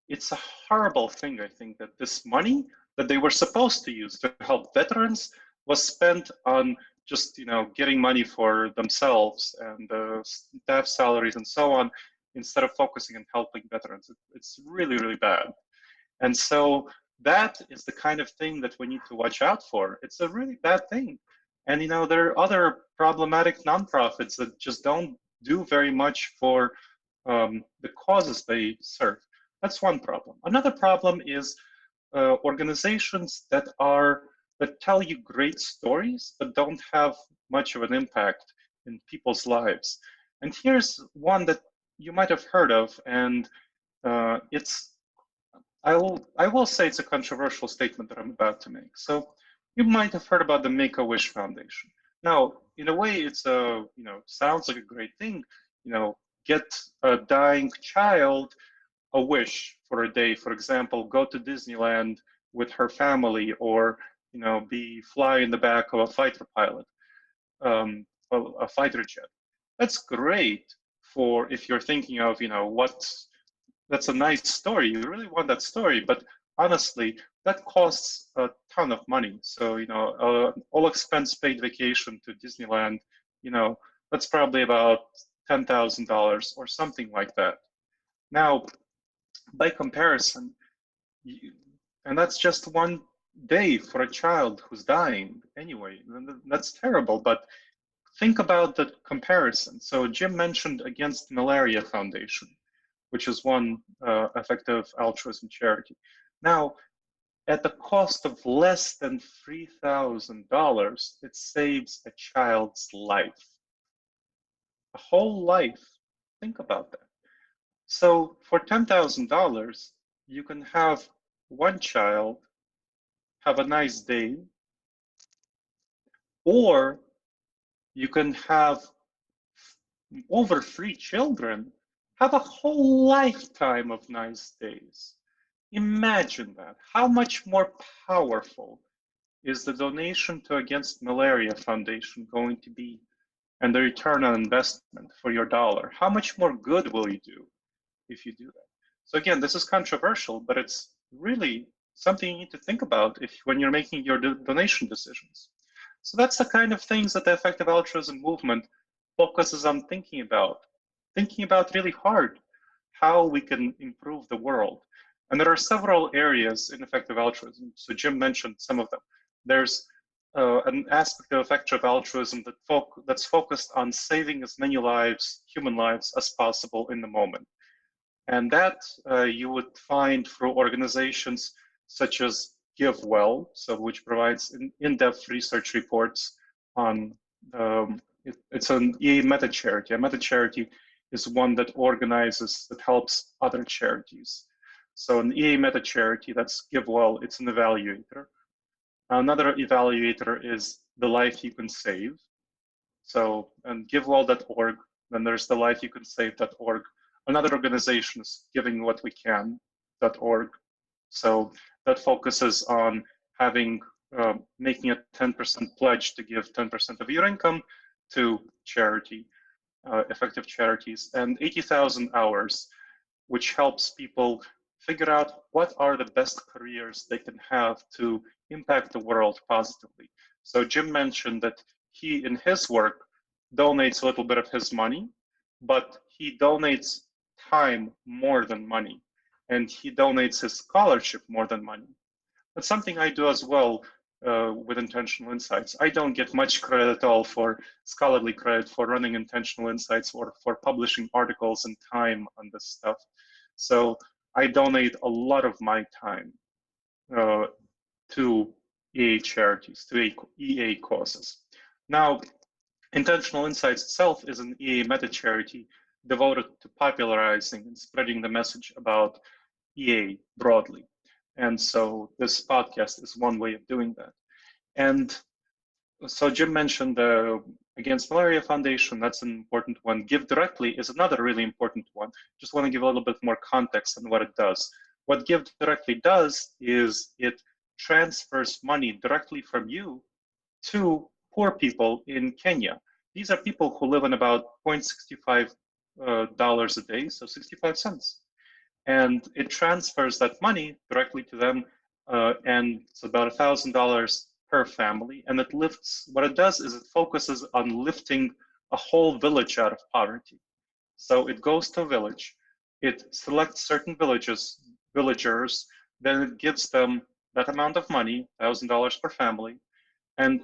It's a horrible thing, I think, that this money that they were supposed to use to help veterans was spent on just getting money for themselves and staff salaries and so on, instead of focusing on helping veterans. It's really, really bad. And so that is the kind of thing that we need to watch out for. It's a really bad thing. And there are other problematic nonprofits that just don't do very much for the causes they serve. That's one problem. Another problem is organizations that tell you great stories but don't have much of an impact in people's lives. And here's one that you might have heard of, and I will say it's a controversial statement that I'm about to make. So you might have heard about the Make-A-Wish Foundation. Now, in a way, it's sounds like a great thing. Get a dying child a wish for a day. For example, go to Disneyland with her family, or fly in the back of a fighter pilot, a fighter jet. That's great for if you're thinking of that's a nice story. You really want that story, but honestly, that costs a ton of money. So, all expense paid vacation to Disneyland, that's probably about $10,000 or something like that. Now, by comparison, and that's just one day for a child who's dying anyway. That's terrible, but think about the comparison. So Jim mentioned Against Malaria Foundation, which is one effective altruism charity. Now, at the cost of less than $3,000, it saves a child's life. A whole life. Think about that. So for $10,000, you can have one child have a nice day, or you can have over 3 children have a whole lifetime of nice days. Imagine that. How much more powerful is the donation to Against Malaria Foundation going to be, and the return on investment for your dollar? How much more good will you do if you do that? So again, this is controversial, but it's really something you need to think about when you're making your donation decisions. So that's the kind of things that the effective altruism movement focuses on thinking about really hard how we can improve the world. And there are several areas in effective altruism. So Jim mentioned some of them. There's an aspect of effective altruism that's focused on saving as many lives, human lives, as possible in the moment. And that you would find through organizations such as GiveWell, which provides in-depth research reports on, it's an EA meta-charity. A meta-charity is one that helps other charities. So an EA meta-charity, that's GiveWell, it's an evaluator. Another evaluator is The Life You Can Save. So, and givewell.org, then there's the lifeyoucansave.org. Another organization is givingwhatwecan.org. So that focuses on making a 10% pledge to give 10% of your income to charity, effective charities, and 80,000 hours, which helps people figure out what are the best careers they can have to impact the world positively. So Jim mentioned that he, in his work, donates a little bit of his money, but he donates time more than money, and he donates his scholarship more than money. That's something I do as well with Intentional Insights. I don't get much credit at all for scholarly credit for running Intentional Insights or for publishing articles and time on this stuff. So I donate a lot of my time to EA charities, to EA causes. Now, Intentional Insights itself is an EA meta-charity devoted to popularizing and spreading the message about EA broadly. And so this podcast is one way of doing that. And so Jim mentioned Against Malaria Foundation, that's an important one. Give Directly is another really important one. Just want to give a little bit more context on what it does. What Give Directly does is it transfers money directly from you to poor people in Kenya. These are people who live on about $0.65 a day, so 65 cents. And it transfers that money directly to them, and it's about $1,000 per family. And it lifts, what it does is it focuses on lifting a whole village out of poverty. So it goes to a village, it selects certain villagers, then it gives them that amount of money, $1,000 per family, and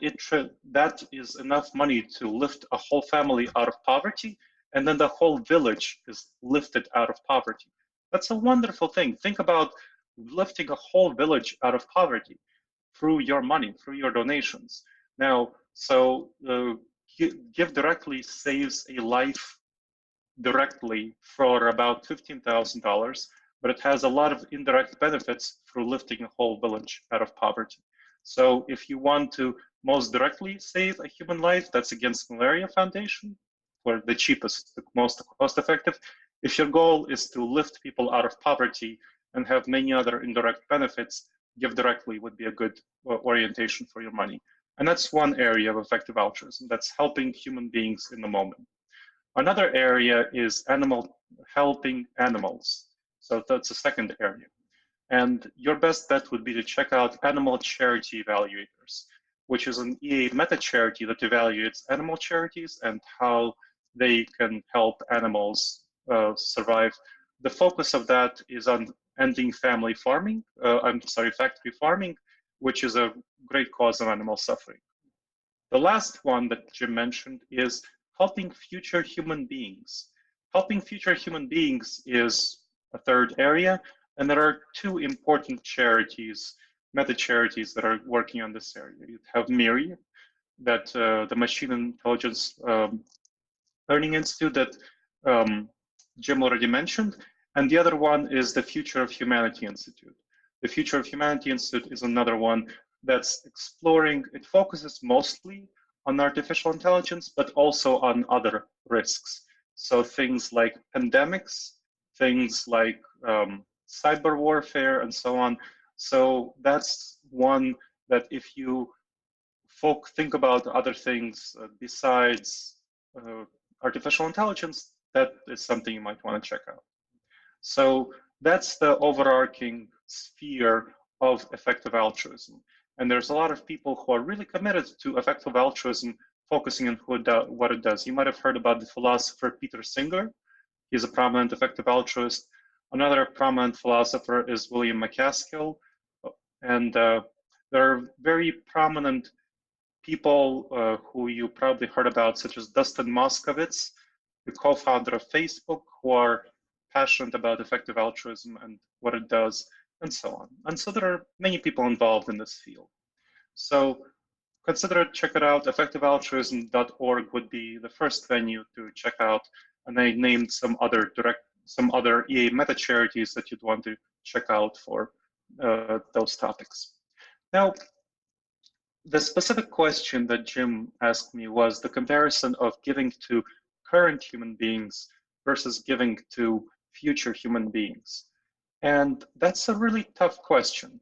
that is enough money to lift a whole family out of poverty, and then the whole village is lifted out of poverty. That's a wonderful thing. Think about lifting a whole village out of poverty through your money, through your donations. Now, so Give Directly saves a life directly for about $15,000, but it has a lot of indirect benefits through lifting a whole village out of poverty. So if you want to most directly save a human life, that's Against Malaria Foundation, for the cheapest, the most cost-effective. If your goal is to lift people out of poverty and have many other indirect benefits, Give Directly would be a good orientation for your money. And that's one area of effective altruism, that's helping human beings in the moment. Another area is helping animals. So that's a second area. And your best bet would be to check out Animal Charity Evaluators, which is an EA meta-charity that evaluates animal charities and how they can help animals survive. The focus of that is on ending factory farming, which is a great cause of animal suffering. The last one that Jim mentioned is helping future human beings. Helping future human beings is a third area, and there are two important charities, meta-charities, that are working on this area. You have MIRI, that the Machine Intelligence Learning Institute that Jim already mentioned, and the other one is the Future of Humanity Institute. The Future of Humanity Institute is another one that's exploring, it focuses mostly on artificial intelligence, but also on other risks. So things like pandemics, things like cyber warfare, and so on. So that's one that if you think about other things besides artificial intelligence, that is something you might want to check out. So that's the overarching sphere of effective altruism. And there's a lot of people who are really committed to effective altruism, focusing on what it does. You might have heard about the philosopher Peter Singer. He's a prominent effective altruist. Another prominent philosopher is William MacAskill. And there are very prominent people who you probably heard about, such as Dustin Moskovitz, the co-founder of Facebook, who are passionate about effective altruism and what it does, and so on. And so there are many people involved in this field. So consider it, check it out. Effectivealtruism.org would be the first venue to check out. And I named some other EA meta charities that you'd want to check out for those topics. Now, the specific question that Jim asked me was the comparison of giving to current human beings versus giving to future human beings. And that's a really tough question.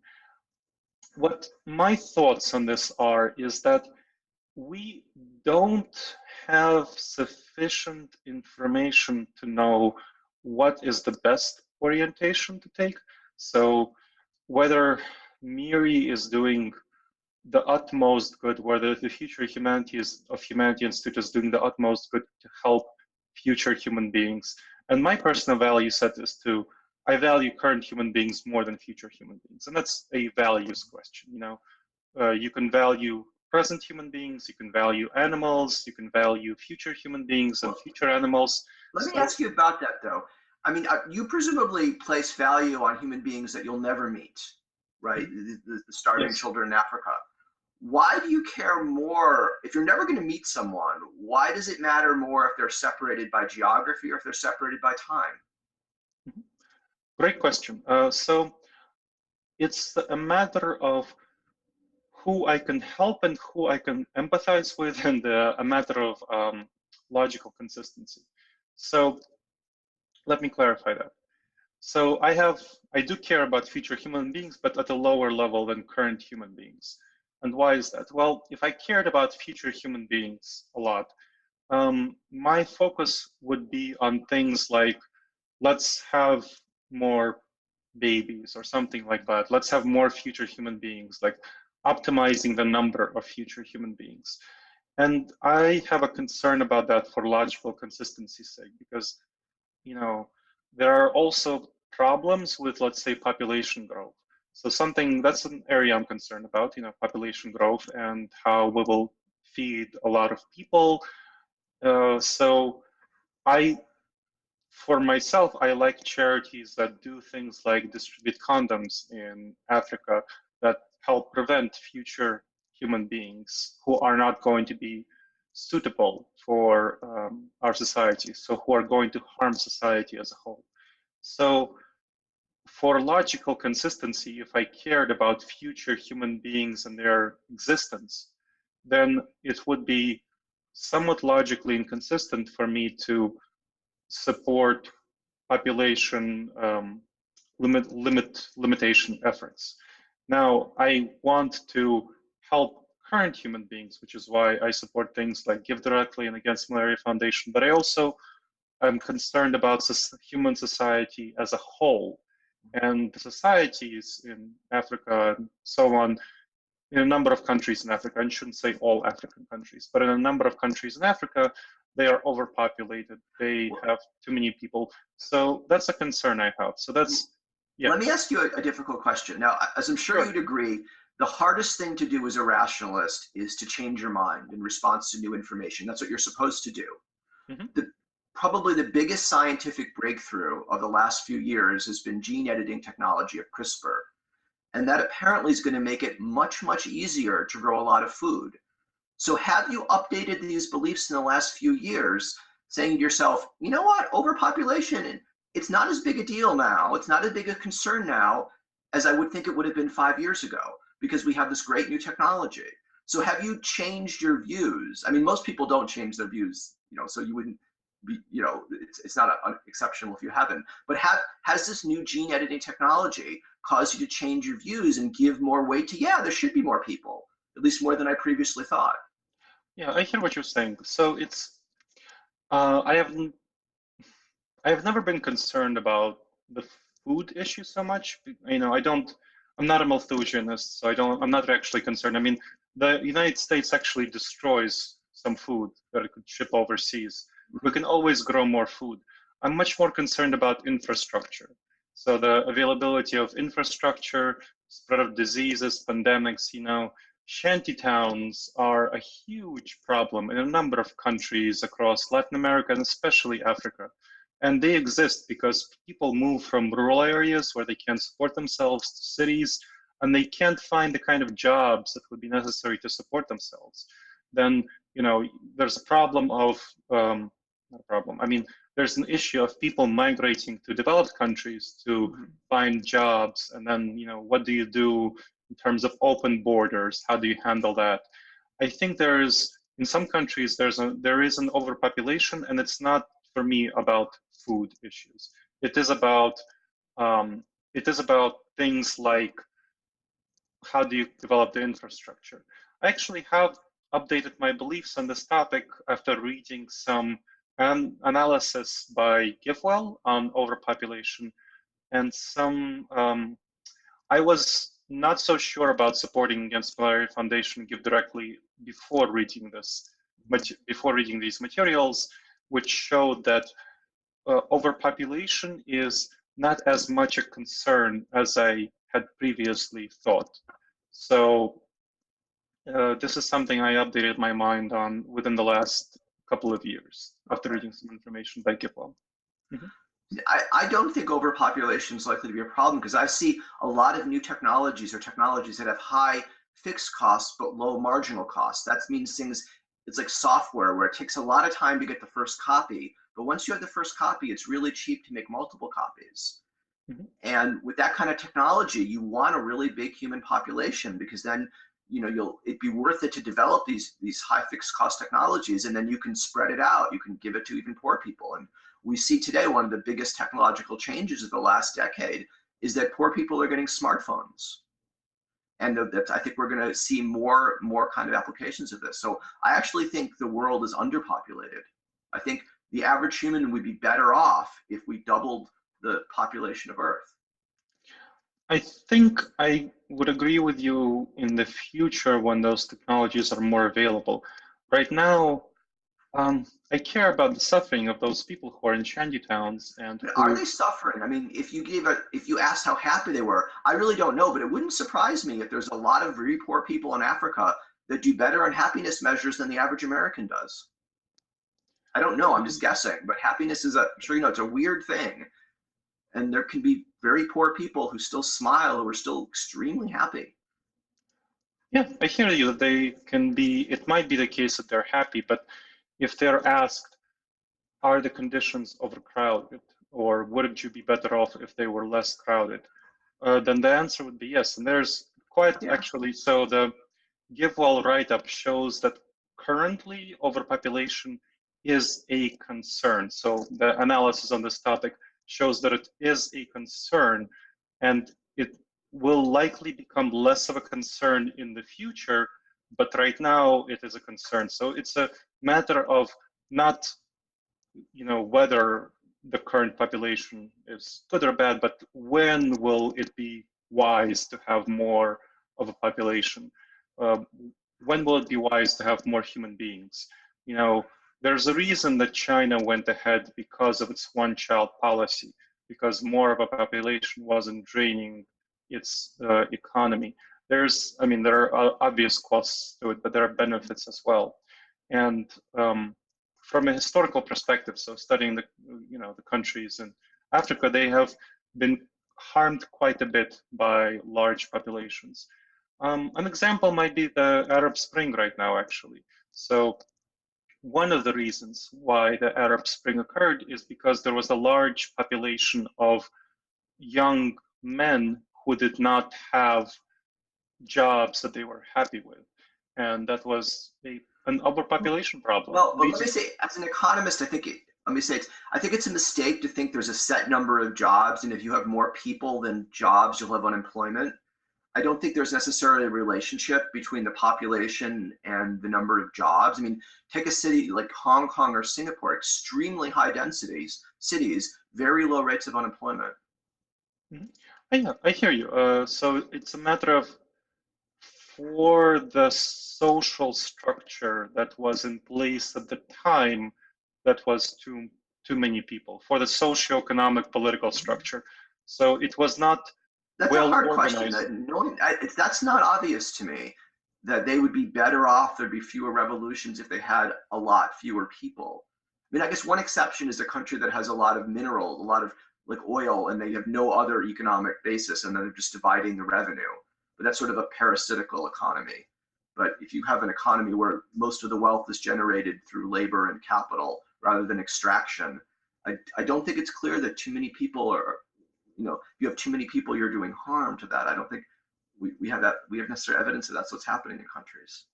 What my thoughts on this are is that we don't have sufficient information to know what is the best orientation to take. So whether MIRI is doing the utmost good, whether the Future of Humanity Institute is doing the utmost good to help future human beings. And my personal value set is to, I value current human beings more than future human beings. And that's a values question. You know, you can value present human beings, you can value animals, you can value future human beings and future animals. Let me ask you about that, though. I mean, you presumably place value on human beings that you'll never meet, right? The starving Yes. children in Africa. Why do you care more if you're never going to meet someone? Why does it matter more if they're separated by geography or if they're separated by time? Great question. So it's a matter of who I can help and who I can empathize with, and a matter of logical consistency. So let me clarify that. So I do care about future human beings, but at a lower level than current human beings. And why is that? Well, if I cared about future human beings a lot, my focus would be on things like, let's have more babies or something like that. Let's have more future human beings, like optimizing the number of future human beings. And I have a concern about that for logical consistency's sake, because, you know, there are also problems with, let's say, population growth. So something that's an area I'm concerned about, population growth and how we will feed a lot of people. So I, for myself, I like charities that do things like distribute condoms in Africa that help prevent future human beings who are not going to be suitable for our society, so who are going to harm society as a whole. So for logical consistency, if I cared about future human beings and their existence, then it would be somewhat logically inconsistent for me to support population limitation efforts. Now, I want to help current human beings, which is why I support things like Give Directly and Against Malaria Foundation, but I also am concerned about human society as a whole, and the societies in Africa and so on, in a number of countries in Africa, and shouldn't say all African countries, but in a number of countries in Africa, they are overpopulated. They have too many people. So that's a concern I have. So that's, yeah. Let me ask you a difficult question. Now, as I'm sure you'd agree, the hardest thing to do as a rationalist is to change your mind in response to new information. That's what you're supposed to do. Mm-hmm. Probably the biggest scientific breakthrough of the last few years has been gene editing technology of CRISPR. And that apparently is going to make it much, much easier to grow a lot of food. So have you updated these beliefs in the last few years, saying to yourself, you know what, overpopulation, it's not as big a deal now. It's not as big a concern now as I would think it would have been 5 years ago, because we have this great new technology. So have you changed your views? I mean, most people don't change their views, so you wouldn't be, it's not exceptional if you haven't. But has this new gene editing technology caused you to change your views and give more weight to, yeah, there should be more people, at least more than I previously thought? Yeah, I hear what you're saying. So it's, I have never been concerned about the food issue so much. I'm not a Malthusianist, so I'm not actually concerned. I mean, the United States actually destroys some food that it could ship overseas. We can always grow more food. I'm much more concerned about infrastructure. So the availability of infrastructure, spread of diseases, pandemics, shanty towns are a huge problem in a number of countries across Latin America and especially Africa. And they exist because people move from rural areas where they can't support themselves to cities, and they can't find the kind of jobs that would be necessary to support themselves. Then, there's a problem of, not a problem, I mean, there's an issue of people migrating to developed countries to find jobs. And then, what do you do in terms of open borders? How do you handle that? I think in some countries, there is an overpopulation, and it's not, for me, about food issues. It is about things like, how do you develop the infrastructure? I actually have updated my beliefs on this topic after reading some analysis by GiveWell on overpopulation, and I was not so sure about supporting Against Malaria Foundation Give Directly before reading these materials, which showed that overpopulation is not as much a concern as I had previously thought. So this is something I updated my mind on within the last couple of years after reading some information by GiveWell. I don't think overpopulation is likely to be a problem, because I see a lot of new technologies, or technologies that have high fixed costs but low marginal costs. That means it's like software where it takes a lot of time to get the first copy, but once you have the first copy, it's really cheap to make multiple copies. And with that kind of technology, you want a really big human population, because then it'd be worth it to develop these high fixed cost technologies, and then you can spread it out. You can give it to even poor people. And we see today one of the biggest technological changes of the last decade is that poor people are getting smartphones. And I think we're going to see more kind of applications of this. So I actually think the world is underpopulated. I think the average human would be better off if we doubled the population of Earth. I think I would agree with you in the future when those technologies are more available. Right now, I care about the suffering of those people who are in shanty towns and Are who. they suffering? I mean, if you asked how happy they were, I really don't know, but it wouldn't surprise me if there's a lot of very poor people in Africa that do better on happiness measures than the average American does. I don't know. I'm just guessing, but happiness is it's a weird thing, and there can be very poor people who still smile, who are still extremely happy. Yeah, I hear you that they can be, it might be the case that they're happy, but if they're asked, are the conditions overcrowded, or wouldn't you be better off if they were less crowded? Then the answer would be yes. And there's quite actually, so the GiveWell write-up shows that currently overpopulation is a concern. So the analysis on this topic shows that it is a concern, and it will likely become less of a concern in the future, but right now it is a concern. So it's a matter of not, whether the current population is good or bad, but when will it be wise to have more of a population? When will it be wise to have more human beings? There's a reason that China went ahead because of its one-child policy, because more of a population wasn't draining its economy. There are obvious costs to it, but there are benefits as well. And from a historical perspective, so studying the countries in Africa, they have been harmed quite a bit by large populations. An example might be the Arab Spring right now, actually. So one of the reasons why the Arab Spring occurred is because there was a large population of young men who did not have jobs that they were happy with. And that was an overpopulation problem. Well, let me say, as an economist, I think it's a mistake to think there's a set number of jobs, and if you have more people than jobs, you'll have unemployment. I don't think there's necessarily a relationship between the population and the number of jobs. I mean, take a city like Hong Kong or Singapore, extremely high densities, cities, very low rates of unemployment. Mm-hmm. I hear you. So it's a matter of, for the social structure that was in place at the time, that was too many people, for the socioeconomic political structure. So it was not That's well a hard organized. question. That's not obvious to me that they would be better off. There'd be fewer revolutions if they had a lot fewer people. I mean, I guess one exception is a country that has a lot of minerals, a lot of like oil, and they have no other economic basis, and then they're just dividing the revenue. But that's sort of a parasitical economy. But if you have an economy where most of the wealth is generated through labor and capital rather than extraction, I don't think it's clear that too many people are, if you have too many people, you're doing harm to that. I don't think we have necessary evidence that that's what's happening in countries.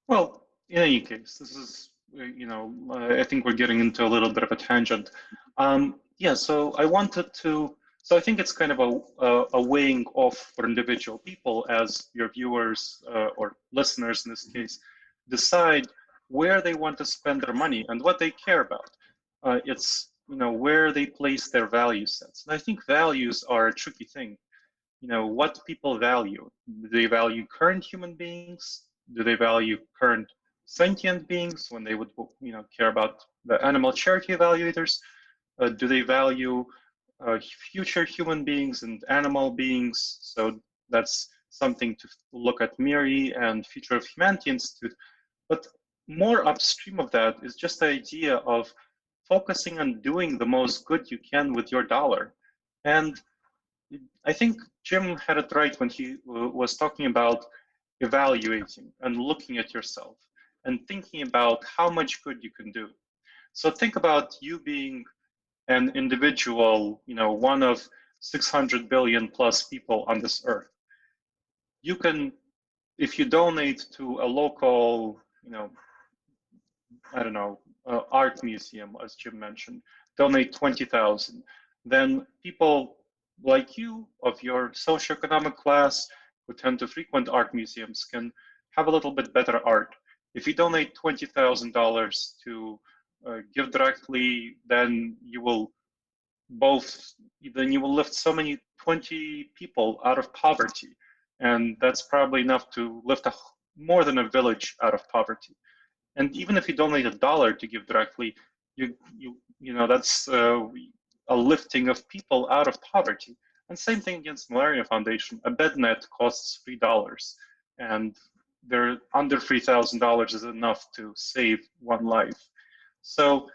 Well, in any case, this is, I think we're getting into a little bit of a tangent. Yeah, so I think it's kind of a weighing off for individual people as your viewers or listeners in this case decide where they want to spend their money and what they care about. It's, where they place their value sets. And I think values are a tricky thing. What people value. Do they value current human beings? Do they value current sentient beings when they would, care about the animal charity evaluators? Do they value future human beings and animal beings? So that's something to look at MIRI and Future of Humanity Institute. But more upstream of that is just the idea of focusing on doing the most good you can with your dollar. And I think Jim had it right when he was talking about evaluating and looking at yourself and thinking about how much good you can do. So think about you being an individual, one of 600 billion plus people on this earth. You can, if you donate to a local, I don't know, art museum, as Jim mentioned, donate 20,000, then people like you of your socioeconomic class who tend to frequent art museums can have a little bit better art. If you donate $20,000 to give directly, then you will lift so many 20 people out of poverty, and that's probably enough to lift more than a village out of poverty. And even if you donate $1 to give directly, that's a lifting of people out of poverty. And same thing against Malaria Foundation. A bed net costs $3, and they're under $3,000 is enough to save one life. So,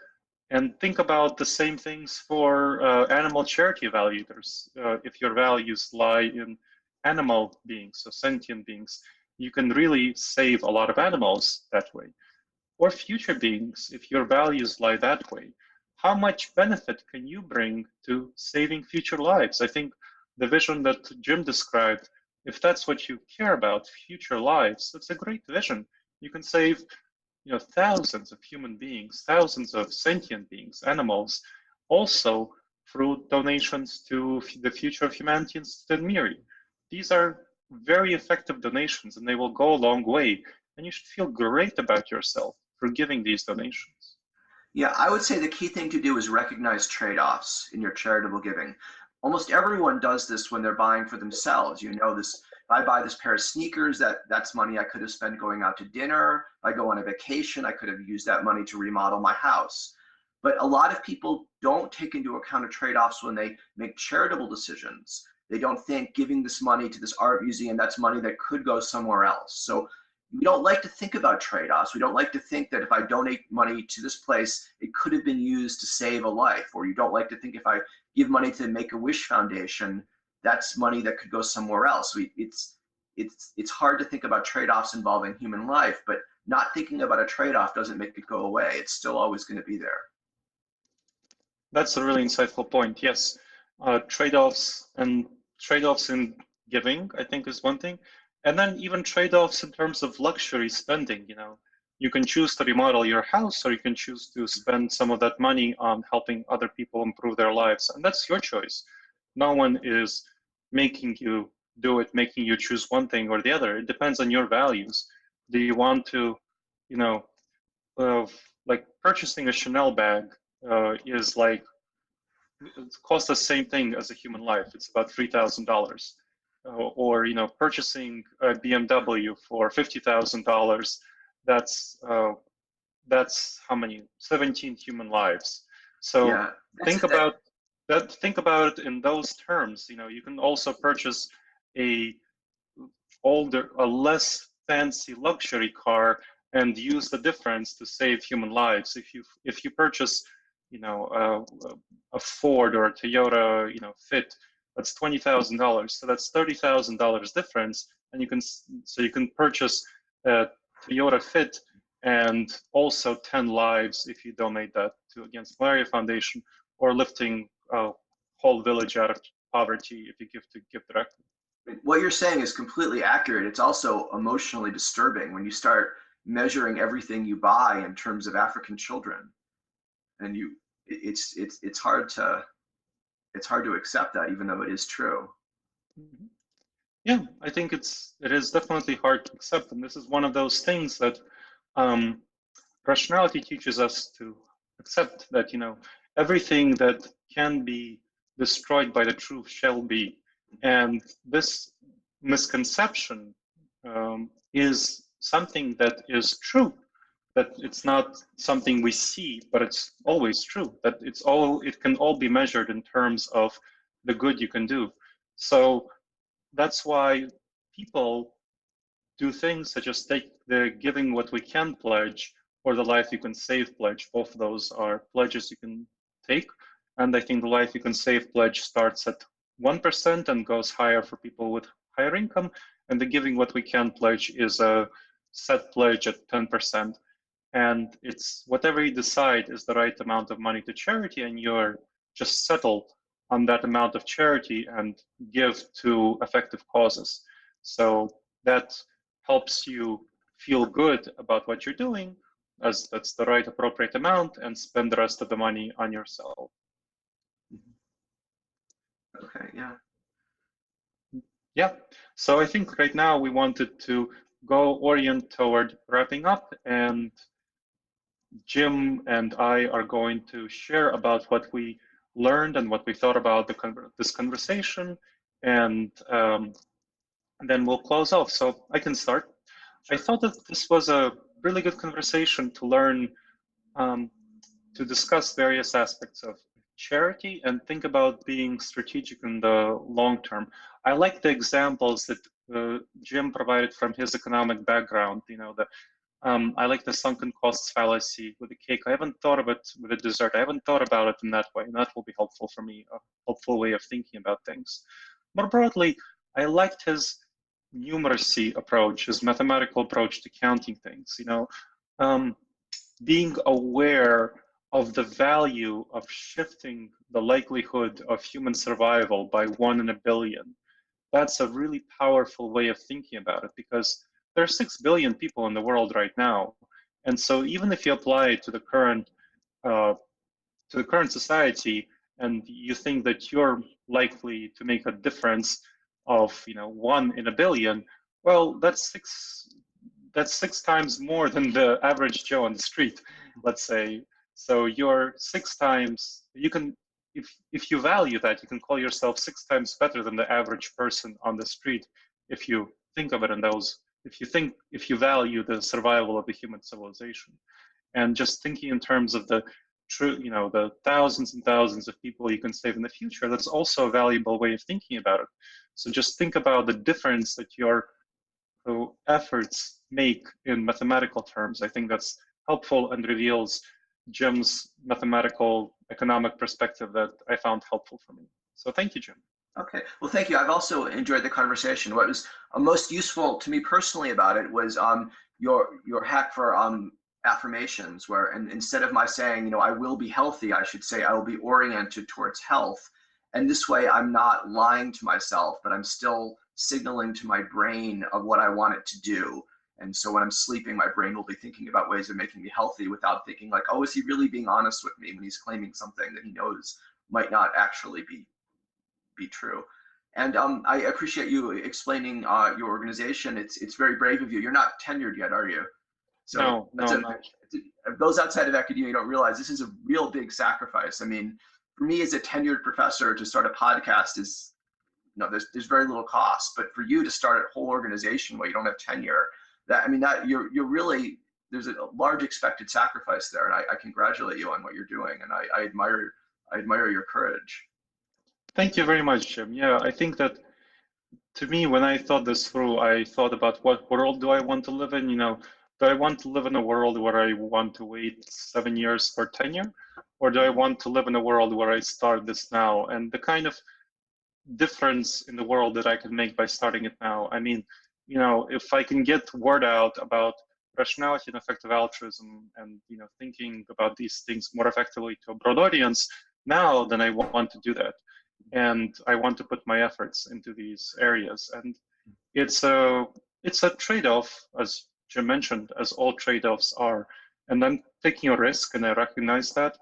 and think about the same things for animal charity evaluators. If your values lie in animal beings, so sentient beings, you can really save a lot of animals that way. Or future beings, if your values lie that way, how much benefit can you bring to saving future lives? I think the vision that Jim described, if that's what you care about, future lives, that's a great vision. You can save thousands of human beings, thousands of sentient beings, animals, also through donations to the Future of Humanity Institute in MIRI. These are very effective donations, and they will go a long way. And you should feel great about yourself for giving these donations. Yeah, I would say the key thing to do is recognize trade-offs in your charitable giving. Almost everyone does this when they're buying for themselves. This, if I buy this pair of sneakers, that's money I could have spent going out to dinner. If I go on a vacation, I could have used that money to remodel my house. But a lot of people don't take into account trade-offs when they make charitable decisions. They don't think giving this money to this art museum, that's money that could go somewhere else. So we don't like to think about trade-offs. We don't like to think that if I donate money to this place, it could have been used to save a life. Or you don't like to think if I give money to the Make-A-Wish Foundation, that's money that could go somewhere else. It's hard to think about trade-offs involving human life, but not thinking about a trade-off doesn't make it go away. It's still always going to be there. That's a really insightful point. Yes, trade-offs in giving, I think, is one thing. And then even trade-offs in terms of luxury spending, you can choose to remodel your house, or you can choose to spend some of that money on helping other people improve their lives. And that's your choice. No one is making you do it, making you choose one thing or the other. It depends on your values. Do you want to, like purchasing a Chanel bag is like, it costs the same thing as a human life. It's about $3,000. Or purchasing a BMW for $50,000, that's how many? 17 human lives. So Yeah, think about that. Think about it in those terms. You can also purchase a less fancy luxury car and use the difference to save human lives. If you purchase, a Ford or a Toyota, Fit, that's $20,000. So that's $30,000 difference, and you can purchase a Toyota Fit and also 10 lives if you donate that to Against Malaria Foundation, or lifting a whole village out of poverty if you give directly. What you're saying is completely accurate. It's also emotionally disturbing when you start measuring everything you buy in terms of African children, and it's hard to accept that, even though it is true. Yeah, I think it is definitely hard to accept, and this is one of those things that rationality teaches us to accept, that everything that can be destroyed by the truth shall be, and this misconception is something that is true, that it's not something we see, but it's always true, that it can all be measured in terms of the good you can do. So that's why people do things such as take the Giving What We Can pledge or the Life You Can Save pledge. Both of those are pledges you can take. And I think the Life You Can Save pledge starts at 1% and goes higher for people with higher income. And the Giving What We Can pledge is a set pledge at 10%. And it's whatever you decide is the right amount of money to charity, and you're just settled on that amount of charity and give to effective causes. So that helps you feel good about what you're doing, as that's the right appropriate amount, and spend the rest of the money on yourself. Okay, yeah. Yeah. So I think right now we wanted to go orient toward wrapping up, and Jim and I are going to share about what we learned and what we thought about this conversation, and then we'll close off. So I can start. I thought that this was a really good conversation to learn, um, to discuss various aspects of charity and think about being strategic in the long term. I like the examples that Jim provided from his economic background. I like the sunken costs fallacy with the cake. I haven't thought of it with a dessert. I haven't thought about it in that way, and that will be helpful for me, a helpful way of thinking about things. More broadly, I liked his numeracy approach, his mathematical approach to counting things. Um, Being aware of the value of shifting the likelihood of human survival by 1 in a billion. That's a really powerful way of thinking about it, because there are 6 billion people in the world right now. And so even if you apply it uh, to the current society, and you think that you're likely to make a difference of 1 in a billion, well, that's six times more than the average Joe on the street, let's say. So you're 6 times, you can, if you value that, you can call yourself 6 times better than the average person on the street, if you think of it in those, if you value the survival of the human civilization. And just thinking in terms of the true, the thousands and thousands of people you can save in the future, that's also a valuable way of thinking about it. So just think about the difference that your efforts make in mathematical terms. I think that's helpful and reveals Jim's mathematical economic perspective that I found helpful for me. So thank you, Jim. Okay, well, thank you. I've also enjoyed the conversation. What was most useful to me personally about it was your hack for affirmations, where and instead of my saying, I will be healthy, I should say I will be oriented towards health. And this way I'm not lying to myself, but I'm still signaling to my brain of what I want it to do. And so when I'm sleeping, my brain will be thinking about ways of making me healthy without thinking like, oh, is he really being honest with me when he's claiming something that he knows might not actually be true. And I appreciate you explaining your organization. It's very brave of you. You're not tenured yet, are you? So No. those outside of academia don't realize this is a real big sacrifice. I mean, for me as a tenured professor to start a podcast is, there's very little cost. But for you to start a whole organization where you don't have tenure, that you're really, there's a large expected sacrifice there, and I congratulate you on what you're doing, and I admire your courage. Thank you very much, Jim. Yeah, I think that to me, when I thought this through, I thought about what world do I want to live in? Do I want to live in a world where I want to wait 7 years for tenure? Or do I want to live in a world where I start this now? And the kind of difference in the world that I can make by starting it now. I mean, if I can get word out about rationality and effective altruism, and thinking about these things more effectively to a broad audience now, then I want to do that. And I want to put my efforts into these areas. And it's a trade-off, as Jim mentioned, as all trade-offs are. And I'm taking a risk, and I recognize that.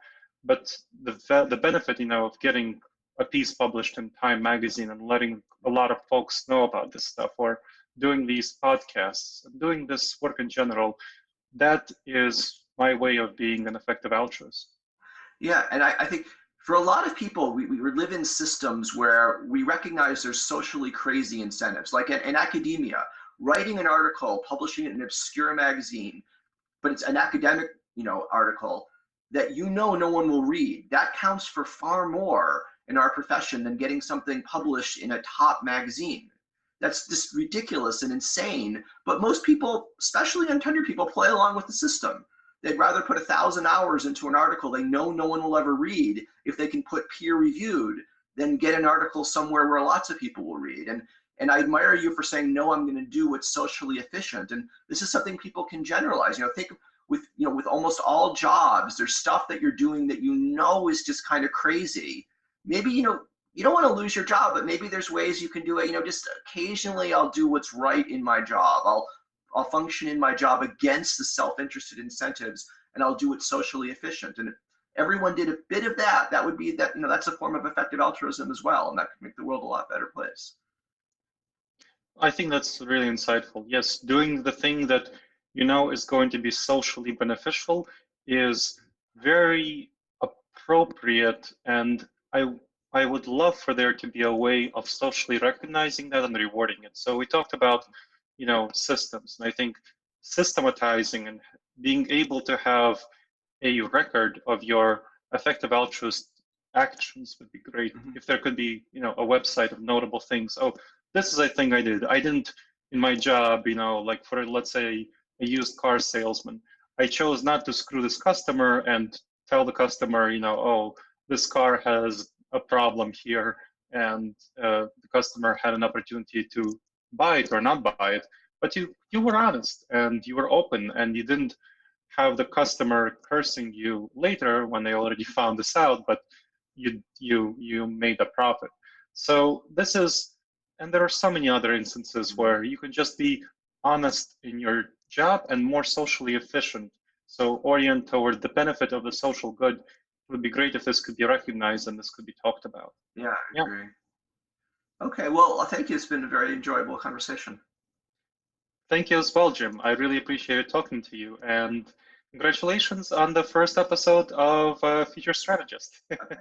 But the benefit, of getting a piece published in Time magazine and letting a lot of folks know about this stuff, or doing these podcasts, and doing this work in general, that is my way of being an effective altruist. Yeah, and I think for a lot of people, we live in systems where we recognize there's socially crazy incentives, like in academia, writing an article, publishing it in an obscure magazine, but it's an academic, article that no one will read. That counts for far more in our profession than getting something published in a top magazine. That's just ridiculous and insane. But most people, especially untenured people, play along with the system. They'd rather put 1,000 hours into an article they know no one will ever read if they can put peer reviewed than get an article somewhere where lots of people will read. And I admire you for saying, no, I'm going to do what's socially efficient. And this is something people can generalize. Think with almost all jobs, there's stuff that you're doing that is just kind of crazy. Maybe you don't want to lose your job, but maybe there's ways you can do it. Just occasionally I'll do what's right in my job. I'll function in my job against the self-interested incentives, and I'll do it socially efficient. And if everyone did a bit of that, that would be that, that's a form of effective altruism as well, and that could make the world a lot better place. I think that's really insightful. Yes, doing the thing that you know is going to be socially beneficial is very appropriate, and I would love for there to be a way of socially recognizing that and rewarding it. So we talked about, systems, and I think systematizing and being able to have a record of your effective altruist actions would be great. Mhm. If there could be, a website of notable things. Oh, this is a thing I did. I didn't in my job, like for let's say a used car salesman. I chose not to screw this customer and tell the customer, oh, this car has a problem here, and the customer had an opportunity to buy it or not buy it. But you were honest and you were open and you didn't have the customer cursing you later when they already found this out, but you made a profit. So this is, and there are so many other instances where you can just be honest in your job and more socially efficient. So orient toward the benefit of the social good. It would be great if this could be recognized and this could be talked about. Yeah, I Yeah. agree. Okay, well, thank you. It's been a very enjoyable conversation. Thank you as well, Jim. I really appreciated talking to you, and congratulations on the first episode of Future Strategist. Okay.